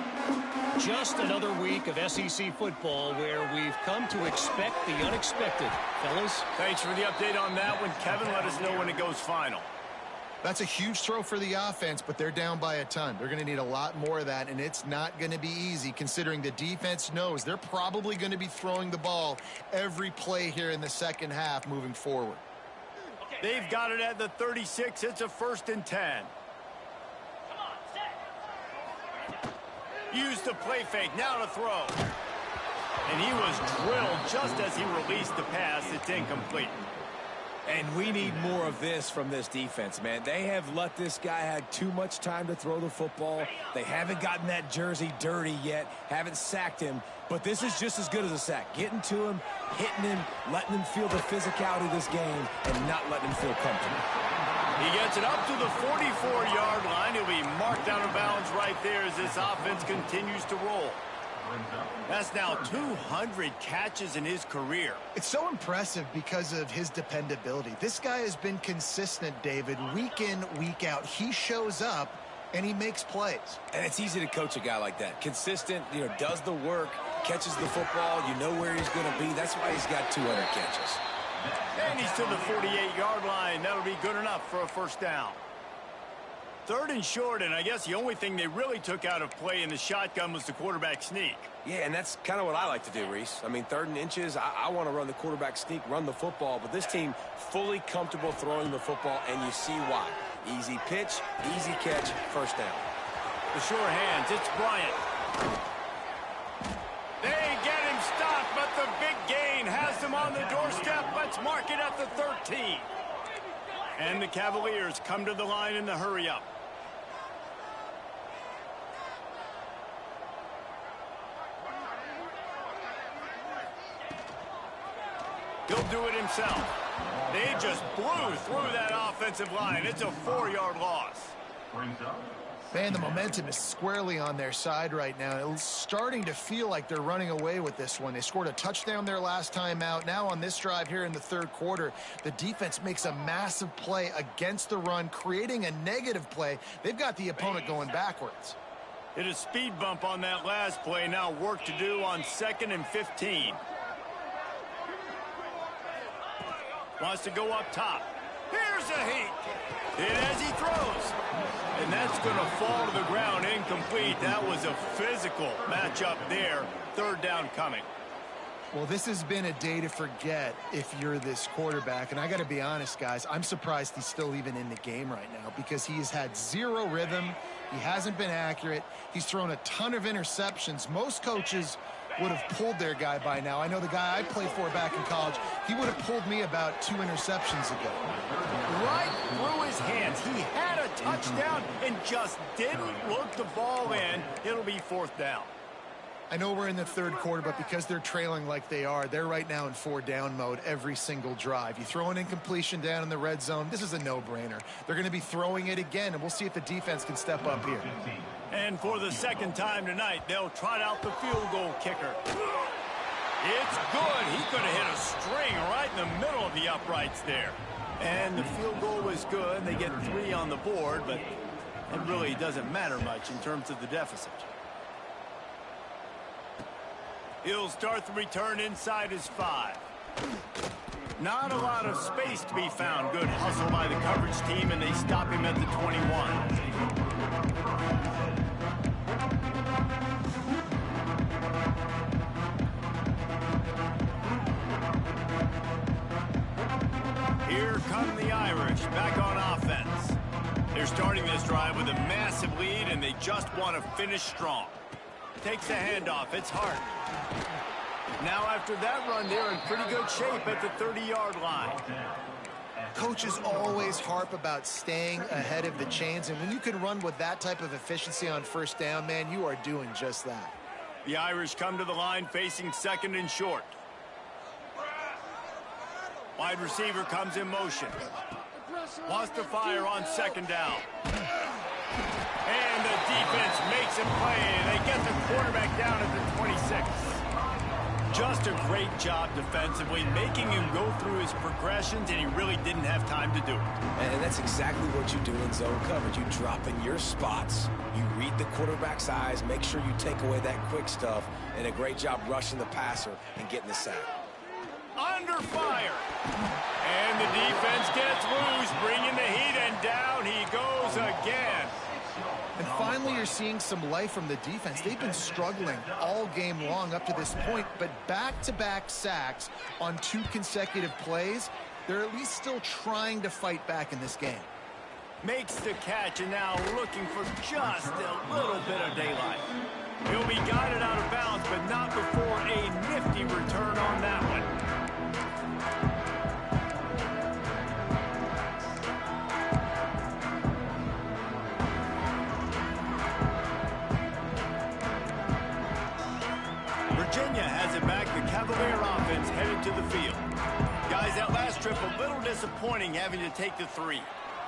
Speaker 4: Just another week of SEC football where we've come to expect the unexpected. Fellas?
Speaker 1: Thanks for the update on that one. Kevin, let us know when it goes final.
Speaker 2: That's a huge throw for the offense, but they're down by a ton. They're going to need a lot more of that, and it's not going to be easy considering the defense knows they're probably going to be throwing the ball every play here in the second half moving forward.
Speaker 1: They've got it at the 36. It's a 1st and 10. Used the play fake. Now to throw. And he was drilled just as he released the pass. It's incomplete.
Speaker 3: And we need more of this from this defense, man. They have let this guy have too much time to throw the football. They haven't gotten that jersey dirty yet, haven't sacked him. But this is just as good as a sack. Getting to him, hitting him, letting him feel the physicality of this game, and not letting him feel comfortable.
Speaker 1: He gets it up to the 44-yard line. He'll be marked out of bounds right there as this offense continues to roll. That's now 200 catches in his career.
Speaker 2: It's so impressive because of his dependability. This guy has been consistent, David, week in, week out. He shows up, and he makes plays.
Speaker 3: And it's easy to coach a guy like that. Consistent, does the work, catches the football. You know where he's going to be. That's why he's got 200 catches.
Speaker 1: And he's to the 48-yard line. That'll be good enough for a 1st down. 3rd and short, and I guess the only thing they really took out of play in the shotgun was the quarterback sneak.
Speaker 3: Yeah, and that's kind of what I like to do, Reese. I mean, 3rd and inches, I want to run the quarterback sneak, run the football, but this team fully comfortable throwing the football, and you see why. Easy pitch, easy catch, 1st down.
Speaker 1: The sure hands, it's Bryant. They get him stopped, but the big gain has them on the doorstep. Let's mark it at the 13. And the Cavaliers come to the line in the hurry-up. He'll do it himself. They just blew through that offensive line. It's a 4-yard loss.
Speaker 2: Man, the momentum is squarely on their side right now. It's starting to feel like they're running away with this one. They scored a touchdown their last time out. Now on this drive here in the 3rd quarter, the defense makes a massive play against the run, creating a negative play. They've got the opponent going backwards.
Speaker 1: Hit a speed bump on that last play. Now work to do on 2nd and 15. Wants to go up top. Here's a heat. Hit as he throws. And that's going to fall to the ground incomplete. That was a physical matchup there. 3rd down coming.
Speaker 2: Well, this has been a day to forget if you're this quarterback. And I got to be honest, guys, I'm surprised he's still even in the game right now because he has had 0 rhythm. He hasn't been accurate. He's thrown a ton of interceptions. Most coaches would have pulled their guy by now. I know the guy I played for back in college, he would have pulled me about 2 interceptions ago.
Speaker 1: Right through his hands. He had a touchdown and just didn't look the ball in. It'll be 4th down.
Speaker 2: I know we're in the 3rd quarter, but because they're trailing like they are, they're right now in 4-down mode every single drive. You throw an incompletion down in the red zone, this is a no-brainer. They're going to be throwing it again, and we'll see if the defense can step up here.
Speaker 1: And for the second time tonight, they'll trot out the field goal kicker. It's good. He could have hit a string right in the middle of the uprights there. And the field goal was good. They get 3 on the board, but it really doesn't matter much in terms of the deficit. He'll start the return inside his 5. Not a lot of space to be found. Good hustle by the coverage team, and they stop him at the 21. Here come the Irish back on offense. They're starting this drive with a massive lead, and they just want to finish strong. Takes the handoff. It's Hart. Now after that run, they're in pretty good shape at the 30-yard line.
Speaker 2: Coaches always harp about staying ahead of the chains, and when you can run with that type of efficiency on first down, man, you are doing just that.
Speaker 1: The Irish come to the line facing second and short. Wide receiver comes in motion. Wants to fire on second down. And the defense makes a play. They get the quarterback down at the 26. Just a great job defensively, making him go through his progressions, and he really didn't have time to do it.
Speaker 3: And that's exactly what you do in zone coverage. You drop in your spots, you read the quarterback's eyes, make sure you take away that quick stuff, and a great job rushing the passer and getting the sack.
Speaker 1: Under fire. And the defense gets loose, bringing the heat, and down he goes again.
Speaker 2: And finally, you're seeing some life from the defense. They've been struggling all game long up to this point, but back-to-back sacks on 2 consecutive plays, they're at least still trying to fight back in this game.
Speaker 1: Makes the catch, and now looking for just a little bit of daylight. He'll be guided out of bounds, but not before a nifty return on that one. Virginia has it back. The Cavalier offense headed to the field. Guys, that last trip a little disappointing having to take the 3.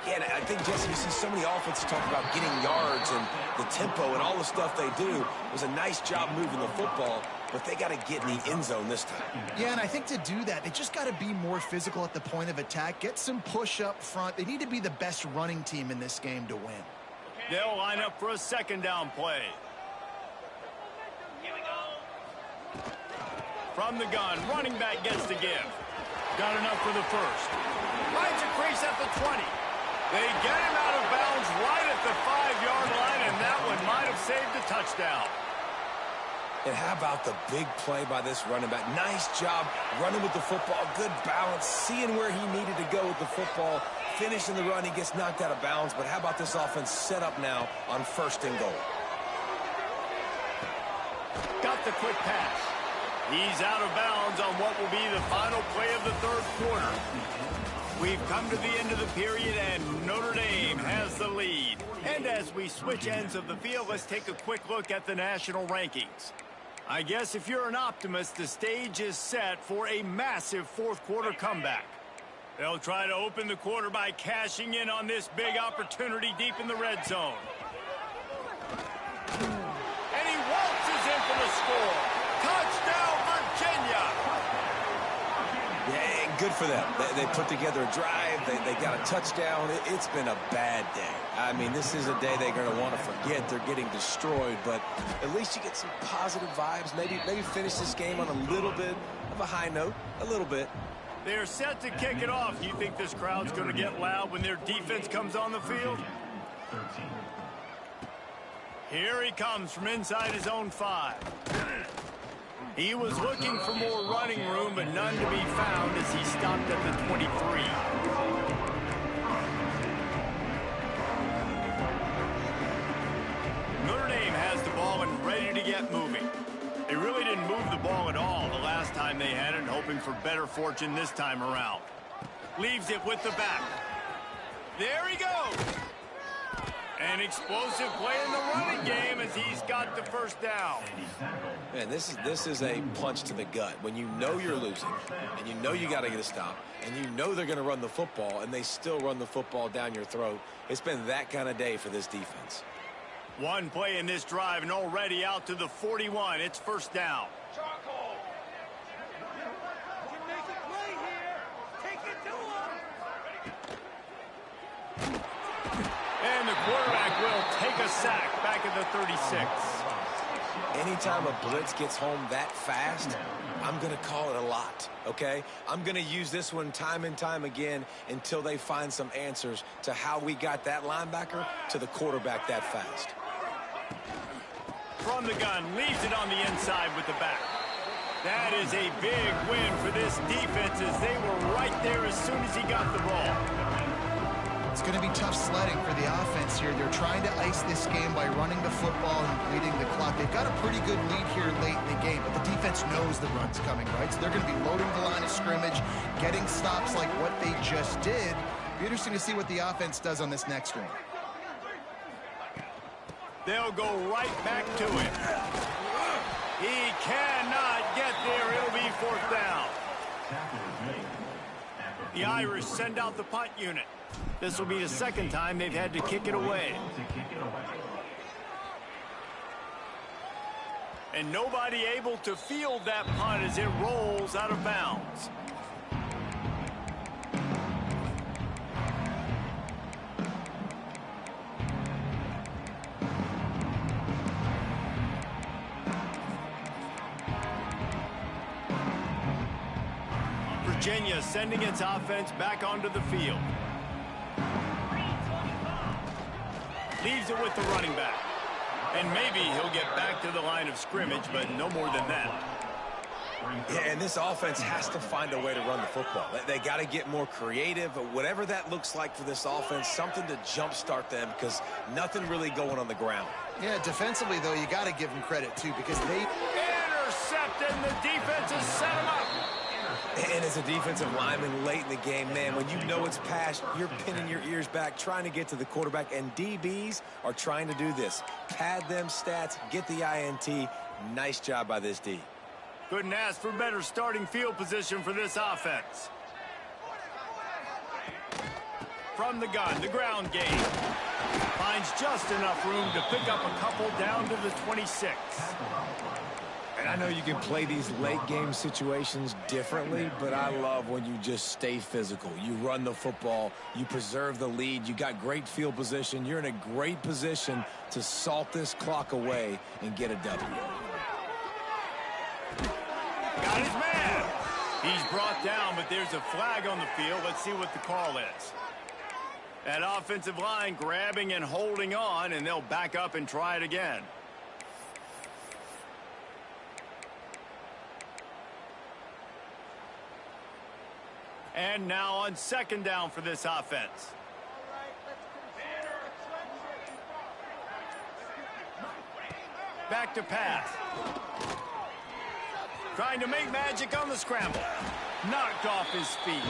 Speaker 3: Yeah, and I think, Jesse, you see so many offenses talk about getting yards and the tempo and all the stuff they do. It was a nice job moving the football, but they got to get in the end zone this time.
Speaker 2: Yeah, and I think to do that, they just got to be more physical at the point of attack, get some push up front. They need to be the best running team in this game to win.
Speaker 1: They'll line up for a second down play. From the gun, running back gets the give. Got enough for the first. Finds a crease at the 20. They get him out of bounds right at the 5-yard line, and that one might have saved a touchdown.
Speaker 3: And how about the big play by this running back? Nice job running with the football, good balance, seeing where he needed to go with the football, finishing the run. He gets knocked out of bounds, but how about this offense set up now on first and goal?
Speaker 1: Got the quick pass. He's out of bounds on what will be the final play of the third quarter. We've come to the end of the period, and Notre Dame has the lead. And as we switch ends of the field, let's take a quick look at the national rankings. I guess if you're an optimist, the stage is set for a massive fourth-quarter comeback. They'll try to open the quarter by cashing in on this big opportunity deep in the red zone. And he waltzes in for the score. Touchdown, Virginia!
Speaker 3: Yeah, good for them. They put together a drive. They got a touchdown. It's been a bad day. I mean, this is a day they're going to want to forget. They're getting destroyed, but at least you get some positive vibes. Maybe finish this game on a little bit of a high note, a little bit.
Speaker 1: They're set to kick it off. You think this crowd's going to get loud when their defense comes on the field? Here he comes from inside his own 5. He was looking for more running room, but none to be found as he stopped at the 23. Notre Dame has the ball and ready to get moving. They really didn't move the ball at all the last time they had it, hoping for better fortune this time around. Leaves it with the back. There he goes. An explosive play in the running game as he's got the first down.
Speaker 3: Man, this is a punch to the gut. When you know you're losing, and you know you got to get a stop, and you know they're going to run the football, and they still run the football down your throat. It's been that kind of day for this defense.
Speaker 1: One play in this drive and already out to the 41. It's first down.
Speaker 5: Charcoal. You can make a play here. Take it to him.
Speaker 1: And the quarterback will take a sack back at the 36.
Speaker 3: Anytime a blitz gets home that fast, I'm going to call it a lot, okay? I'm going to use this one time and time again until they find some answers to how we got that linebacker to the quarterback that fast.
Speaker 1: From the gun, leaves it on the inside with the back. That is a big win for this defense as they were right there as soon as he got the ball.
Speaker 2: It's going to be tough sledding for the offense here. They're trying to ice this game by running the football and bleeding the clock. They've got a pretty good lead here late in the game, but the defense knows the run's coming, right? So they're going to be loading the line of scrimmage, getting stops like what they just did. Be interesting to see what the offense does on this next one.
Speaker 1: They'll go right back to him. He cannot get there. It'll be fourth down. The Irish send out the punt unit. This will be the second time they've had to kick it away. And nobody able to field that punt as it rolls out of bounds. Virginia sending its offense back onto the field. Leaves it with the running back. And maybe he'll get back to the line of scrimmage, but no more than that.
Speaker 3: Yeah, and this offense has to find a way to run the football. They got to get more creative, whatever that looks like for this offense, something to jumpstart them because nothing really going on the ground.
Speaker 2: Yeah, defensively, though, you got to give them credit, too, because they...
Speaker 1: Intercepted, and the defense has set him up.
Speaker 3: And as a defensive lineman late in the game, man, when you know it's past, you're pinning your ears back, trying to get to the quarterback, and DBs are trying to do this. Pad them stats, get the INT. Nice job by this D.
Speaker 1: Couldn't ask for better starting field position for this offense. From the gun, the ground game. Finds just enough room to pick up a couple down to the 26.
Speaker 3: And I know you can play these late game situations differently, but I love when you just stay physical. You run the football, you preserve the lead, you got great field position, you're in a great position to salt this clock away and get a W.
Speaker 1: Got his man. He's brought down, but there's a flag on the field. Let's see what the call is. That offensive line grabbing and holding on, and they'll back up and try it again. And now on second down for this offense. Back to pass. Trying to make magic on the scramble. Knocked off his feet.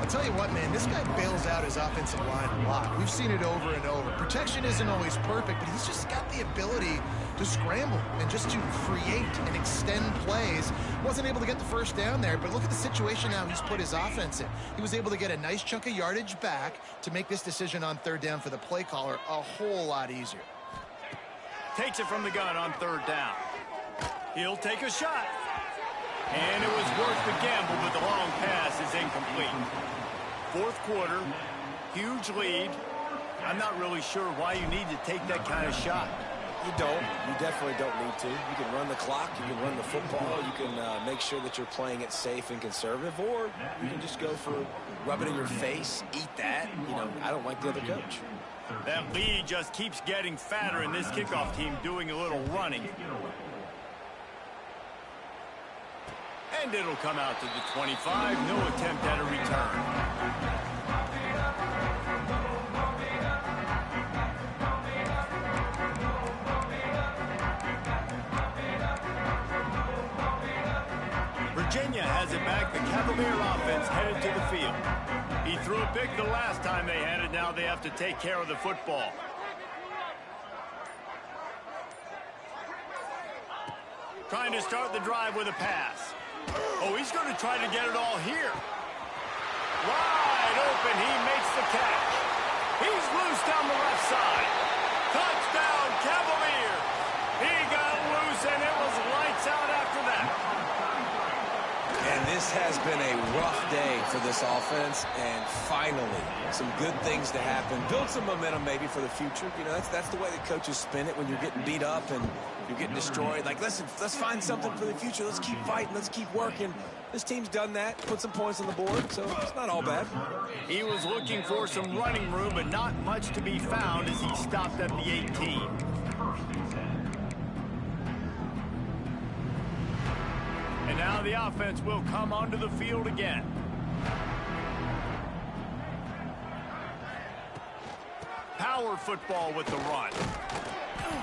Speaker 2: I'll tell you what, man, this guy bails out his offensive line a lot. We've seen it over and over. Protection isn't always perfect, but he's just got the ability to scramble and just to create and extend plays. Wasn't able to get the first down there, but look at the situation now he's put his offense in. He was able to get a nice chunk of yardage back to make this decision on third down for the play caller a whole lot easier.
Speaker 1: Takes it from the gun on third down. He'll take a shot. And it was worth the gamble, but the long pass is incomplete. Fourth quarter, huge lead. I'm not really sure why you need to take that kind of shot.
Speaker 3: You don't. You definitely don't need to. You can run the clock. You can run the football. You can make sure that you're playing it safe and conservative, or you can just go for rub it in your face, eat that. You know, I don't like the other coach.
Speaker 1: That lead just keeps getting fatter, and this kickoff team doing a little running. And it'll come out to the 25. No attempt at a return. Virginia has it back. The Cavalier offense headed to the field. He threw a pick the last time they had it. Now they have to take care of the football. Trying to start the drive with a pass. Oh, he's going to try to get it all here. Wide open. He makes the catch. He's loose down the left side. Touchdown, Cavaliers! He got loose, and it was lights out after that.
Speaker 3: And this has been a rough day for this offense, and finally, some good things to happen. Build some momentum maybe for the future. You know, that's the way the coaches spin it when you're getting beat up and you're getting destroyed. Like, listen, let's find something for the future. Let's keep fighting. Let's keep working. This team's done that, put some points on the board, so it's not all bad.
Speaker 1: He was looking for some running room, but not much to be found as he stopped at the 18. And now the offense will come onto the field again. Power football with the run.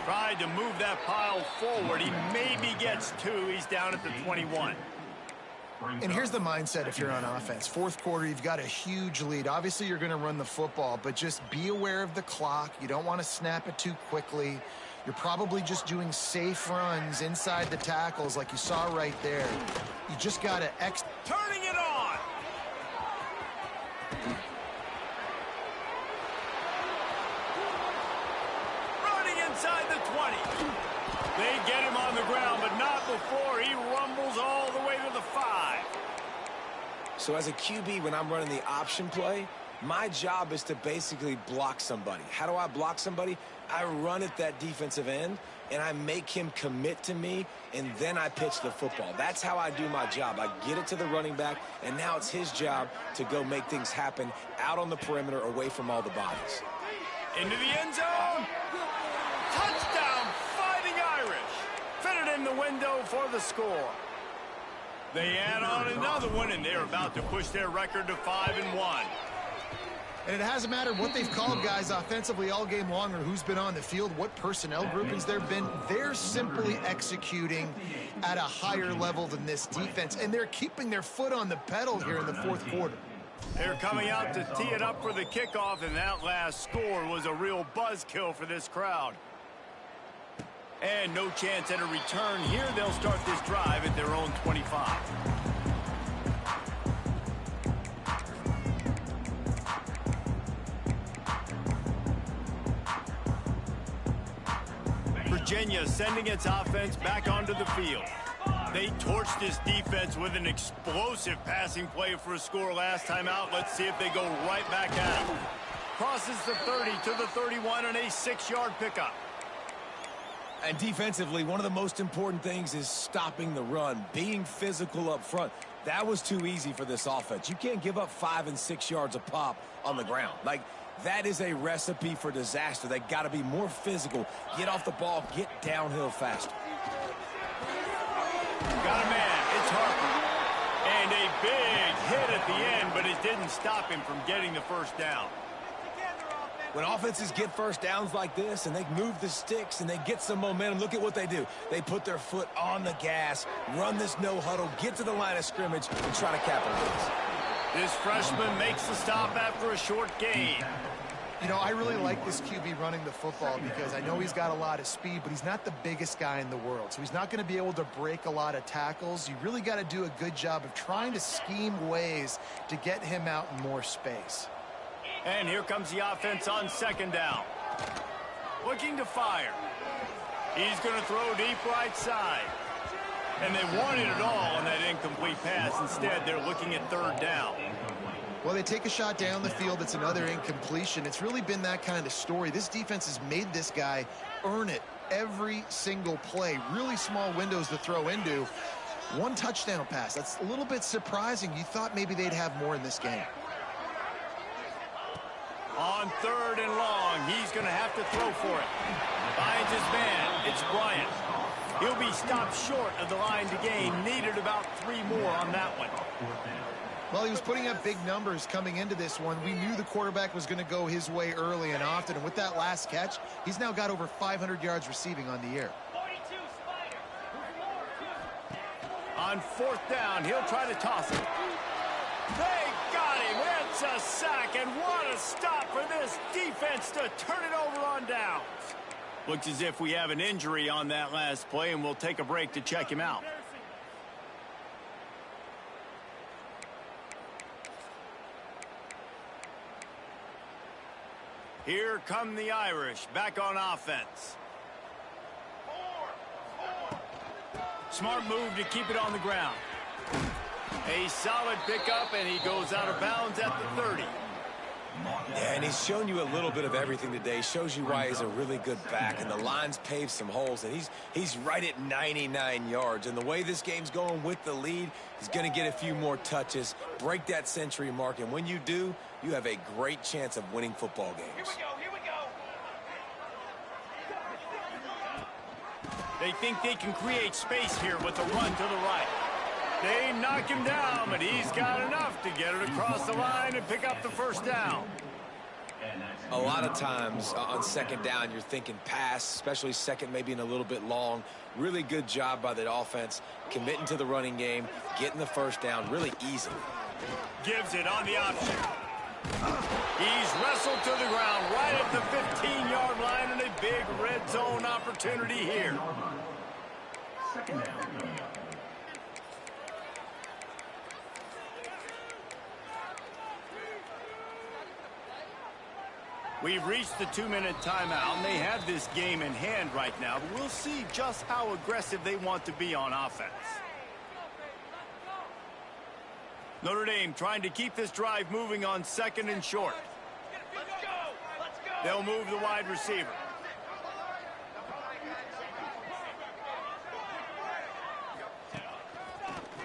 Speaker 1: Tried to move that pile forward. He maybe gets 2. He's down at the 21.
Speaker 2: And here's the mindset if you're on offense. Fourth quarter, you've got a huge lead. Obviously, you're going to run the football, but just be aware of the clock. You don't want to snap it too quickly. You're probably just doing safe runs inside the tackles like you saw right there. You just got to
Speaker 1: turning it on. Running inside the 20. They get him on the ground, but not before he rumbles all the way to the 5.
Speaker 3: So as a QB, when I'm running the option play, my job is to basically block somebody. How do I block somebody? I run at that defensive end, and I make him commit to me, and then I pitch the football. That's how I do my job. I get it to the running back, and now it's his job to go make things happen out on the perimeter away from all the bodies.
Speaker 1: Into the end zone. Touchdown, Fighting Irish. Fitted in the window for the score. They add on another one, and they're about to push their record to 5-1.
Speaker 2: And it hasn't mattered what they've called guys offensively all game long or who's been on the field, what personnel groupings there have been. They're simply executing at a higher level than this defense, and they're keeping their foot on the pedal here in the fourth quarter.
Speaker 1: They're coming out to tee it up for the kickoff, and that last score was a real buzzkill for this crowd. And no chance at a return here. They'll start this drive at their own 25. Virginia sending its offense back onto the field. They torched this defense with an explosive passing play for a score last time out. Let's see if they go right back at him. Crosses the 30 to the 31 and a 6-yard pickup.
Speaker 3: And defensively, one of the most important things is stopping the run, being physical up front. That was too easy for this offense. You can't give up 5 and 6 yards a pop on the ground. Like, that is a recipe for disaster. They got to be more physical, get off the ball, get downhill faster.
Speaker 1: Got a man. It's Harper. And a big hit at the end, but it didn't stop him from getting the first down.
Speaker 3: When offenses get first downs like this and they move the sticks and they get some momentum, look at what they do. They put their foot on the gas, run this no huddle, get to the line of scrimmage, and try to capitalize.
Speaker 1: This freshman makes the stop after a short gain.
Speaker 2: You know, I really like this QB running the football because I know he's got a lot of speed, but he's not the biggest guy in the world. So he's not going to be able to break a lot of tackles. You really got to do a good job of trying to scheme ways to get him out in more space.
Speaker 1: And here comes the offense on second down. Looking to fire. He's going to throw deep right side. And they wanted it all on that incomplete pass. Instead, they're looking at third down.
Speaker 2: Well, they take a shot down the field. It's another incompletion. It's really been that kind of story. This defense has made this guy earn it every single play. Really small windows to throw into. One touchdown pass. That's a little bit surprising. You thought maybe they'd have more in this game.
Speaker 1: On third and long, he's going to have to throw for it. Finds his man. It's Bryant. He'll be stopped short of the line to gain. Needed about 3 more on that one.
Speaker 2: Well, he was putting up big numbers coming into this one. We knew the quarterback was going to go his way early and often. And with that last catch, he's now got over 500 yards receiving on the year.
Speaker 1: On fourth down, he'll try to toss it. They got him. It's a sack, and what a stop for this defense to turn it over on downs. Looks as if we have an injury on that last play, and we'll take a break to check him out. Here come the Irish back on offense. Smart move to keep it on the ground. A solid pickup, and he goes out of bounds at the 30.
Speaker 3: Yeah, and he's shown you a little bit of everything today. Shows you why he's a really good back, and the line's paved some holes, and he's right at 99 yards. And the way this game's going with the lead, he's going to get a few more touches, break that century mark, and when you do, you have a great chance of winning football games.
Speaker 5: Here we go, here we go.
Speaker 1: They think they can create space here with a run to the right. They knock him down, but he's got enough to get it across the line and pick up the first down.
Speaker 3: A lot of times on second down, you're thinking pass, especially second, maybe in a little bit long. Really good job by the offense, committing to the running game, getting the first down really easily.
Speaker 1: Gives it on the option. He's wrestled to the ground right at the 15-yard line, and a big red zone opportunity here.
Speaker 5: Second down.
Speaker 1: We've reached the 2-minute timeout, and they have this game in hand right now, but we'll see just how aggressive they want to be on offense. Notre Dame trying to keep this drive moving on second and short.
Speaker 5: Let's go! Let's go!
Speaker 1: They'll move the wide receiver.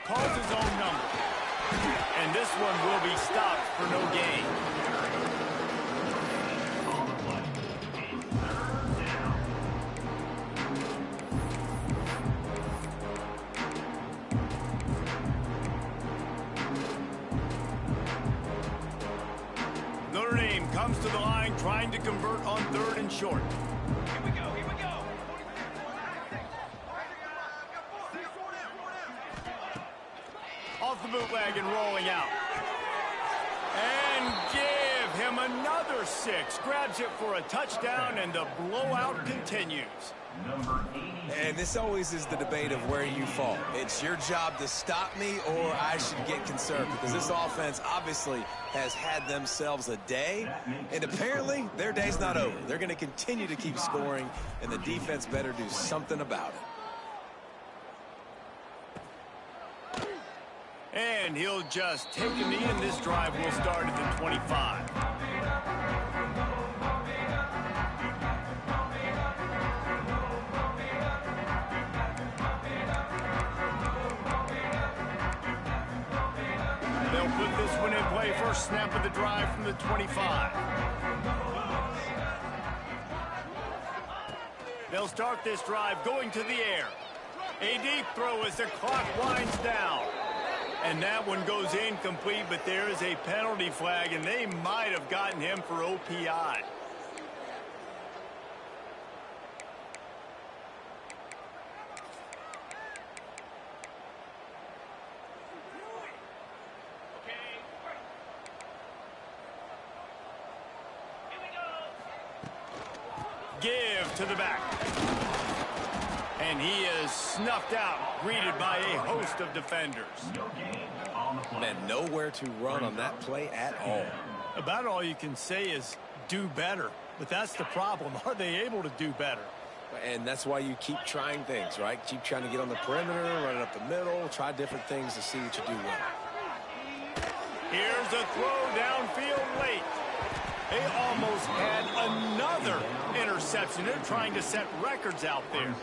Speaker 1: Calls his own number. And this one will be stopped for no gain. Notre Dame comes to the line trying to convert on third and short.
Speaker 5: Here we go, here we go!
Speaker 1: Off the bootleg and rolling out. And give him another 6. Grabs it for a touchdown, and the blowout continues.
Speaker 3: And this always is the debate of where you fall. It's your job to stop me, or I should get concerned, because this offense obviously has had themselves a day, and apparently their day's not over. They're going to continue to keep scoring, and the defense better do something about it.
Speaker 1: And he'll just take a knee, and this drive will start at the 25. They'll put this one in play. First snap of the drive from the 25. They'll start this drive going to the air. A deep throw as the clock winds down. And that one goes incomplete, but there is a penalty flag, and they might have gotten him for OPI. Give to the back. And he is snuffed out, greeted by a host of defenders.
Speaker 3: Man, nowhere to run on that play at all.
Speaker 1: About all you can say is do better. But that's the problem. Are they able to do better?
Speaker 3: And that's why you keep trying things, right? Keep trying to get on the perimeter, run it up the middle, try different things to see what you do well.
Speaker 1: Here's a throw downfield late. They almost had another interception. They're trying to set records out there.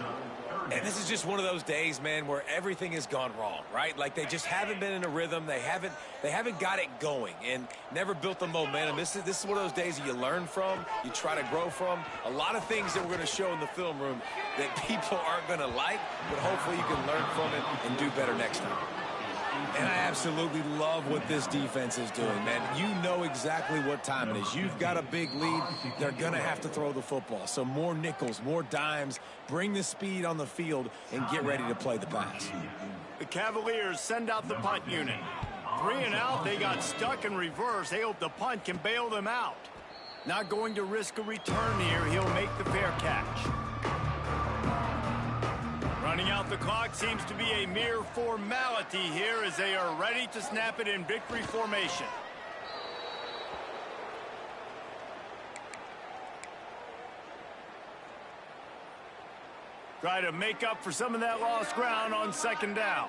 Speaker 3: And this is just one of those days, man, where everything has gone wrong, right? Like they just haven't been in a rhythm. They haven't got it going and never built the momentum. This is one of those days that you learn from, you try to grow from. A lot of things that we're going to show in the film room that people aren't going to like, but hopefully you can learn from it and do better next time. And I absolutely love what this defense is doing, man. You know exactly what time it is. You've got a big lead. They're going to have to throw the football. So more nickels, more dimes, bring the speed on the field, and get ready to play the pass.
Speaker 1: The Cavaliers send out the punt unit. 3 and out, they got stuck in reverse. They hope the punt can bail them out. Not going to risk a return here. He'll make the fair catch. Running out the clock seems to be a mere formality here as they are ready to snap it in victory formation. Try to make up for some of that lost ground on second down.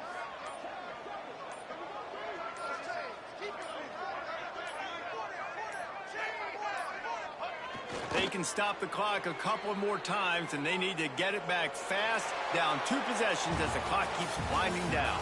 Speaker 1: They can stop the clock a couple more times, and they need to get it back fast, down 2 possessions as the clock keeps winding down.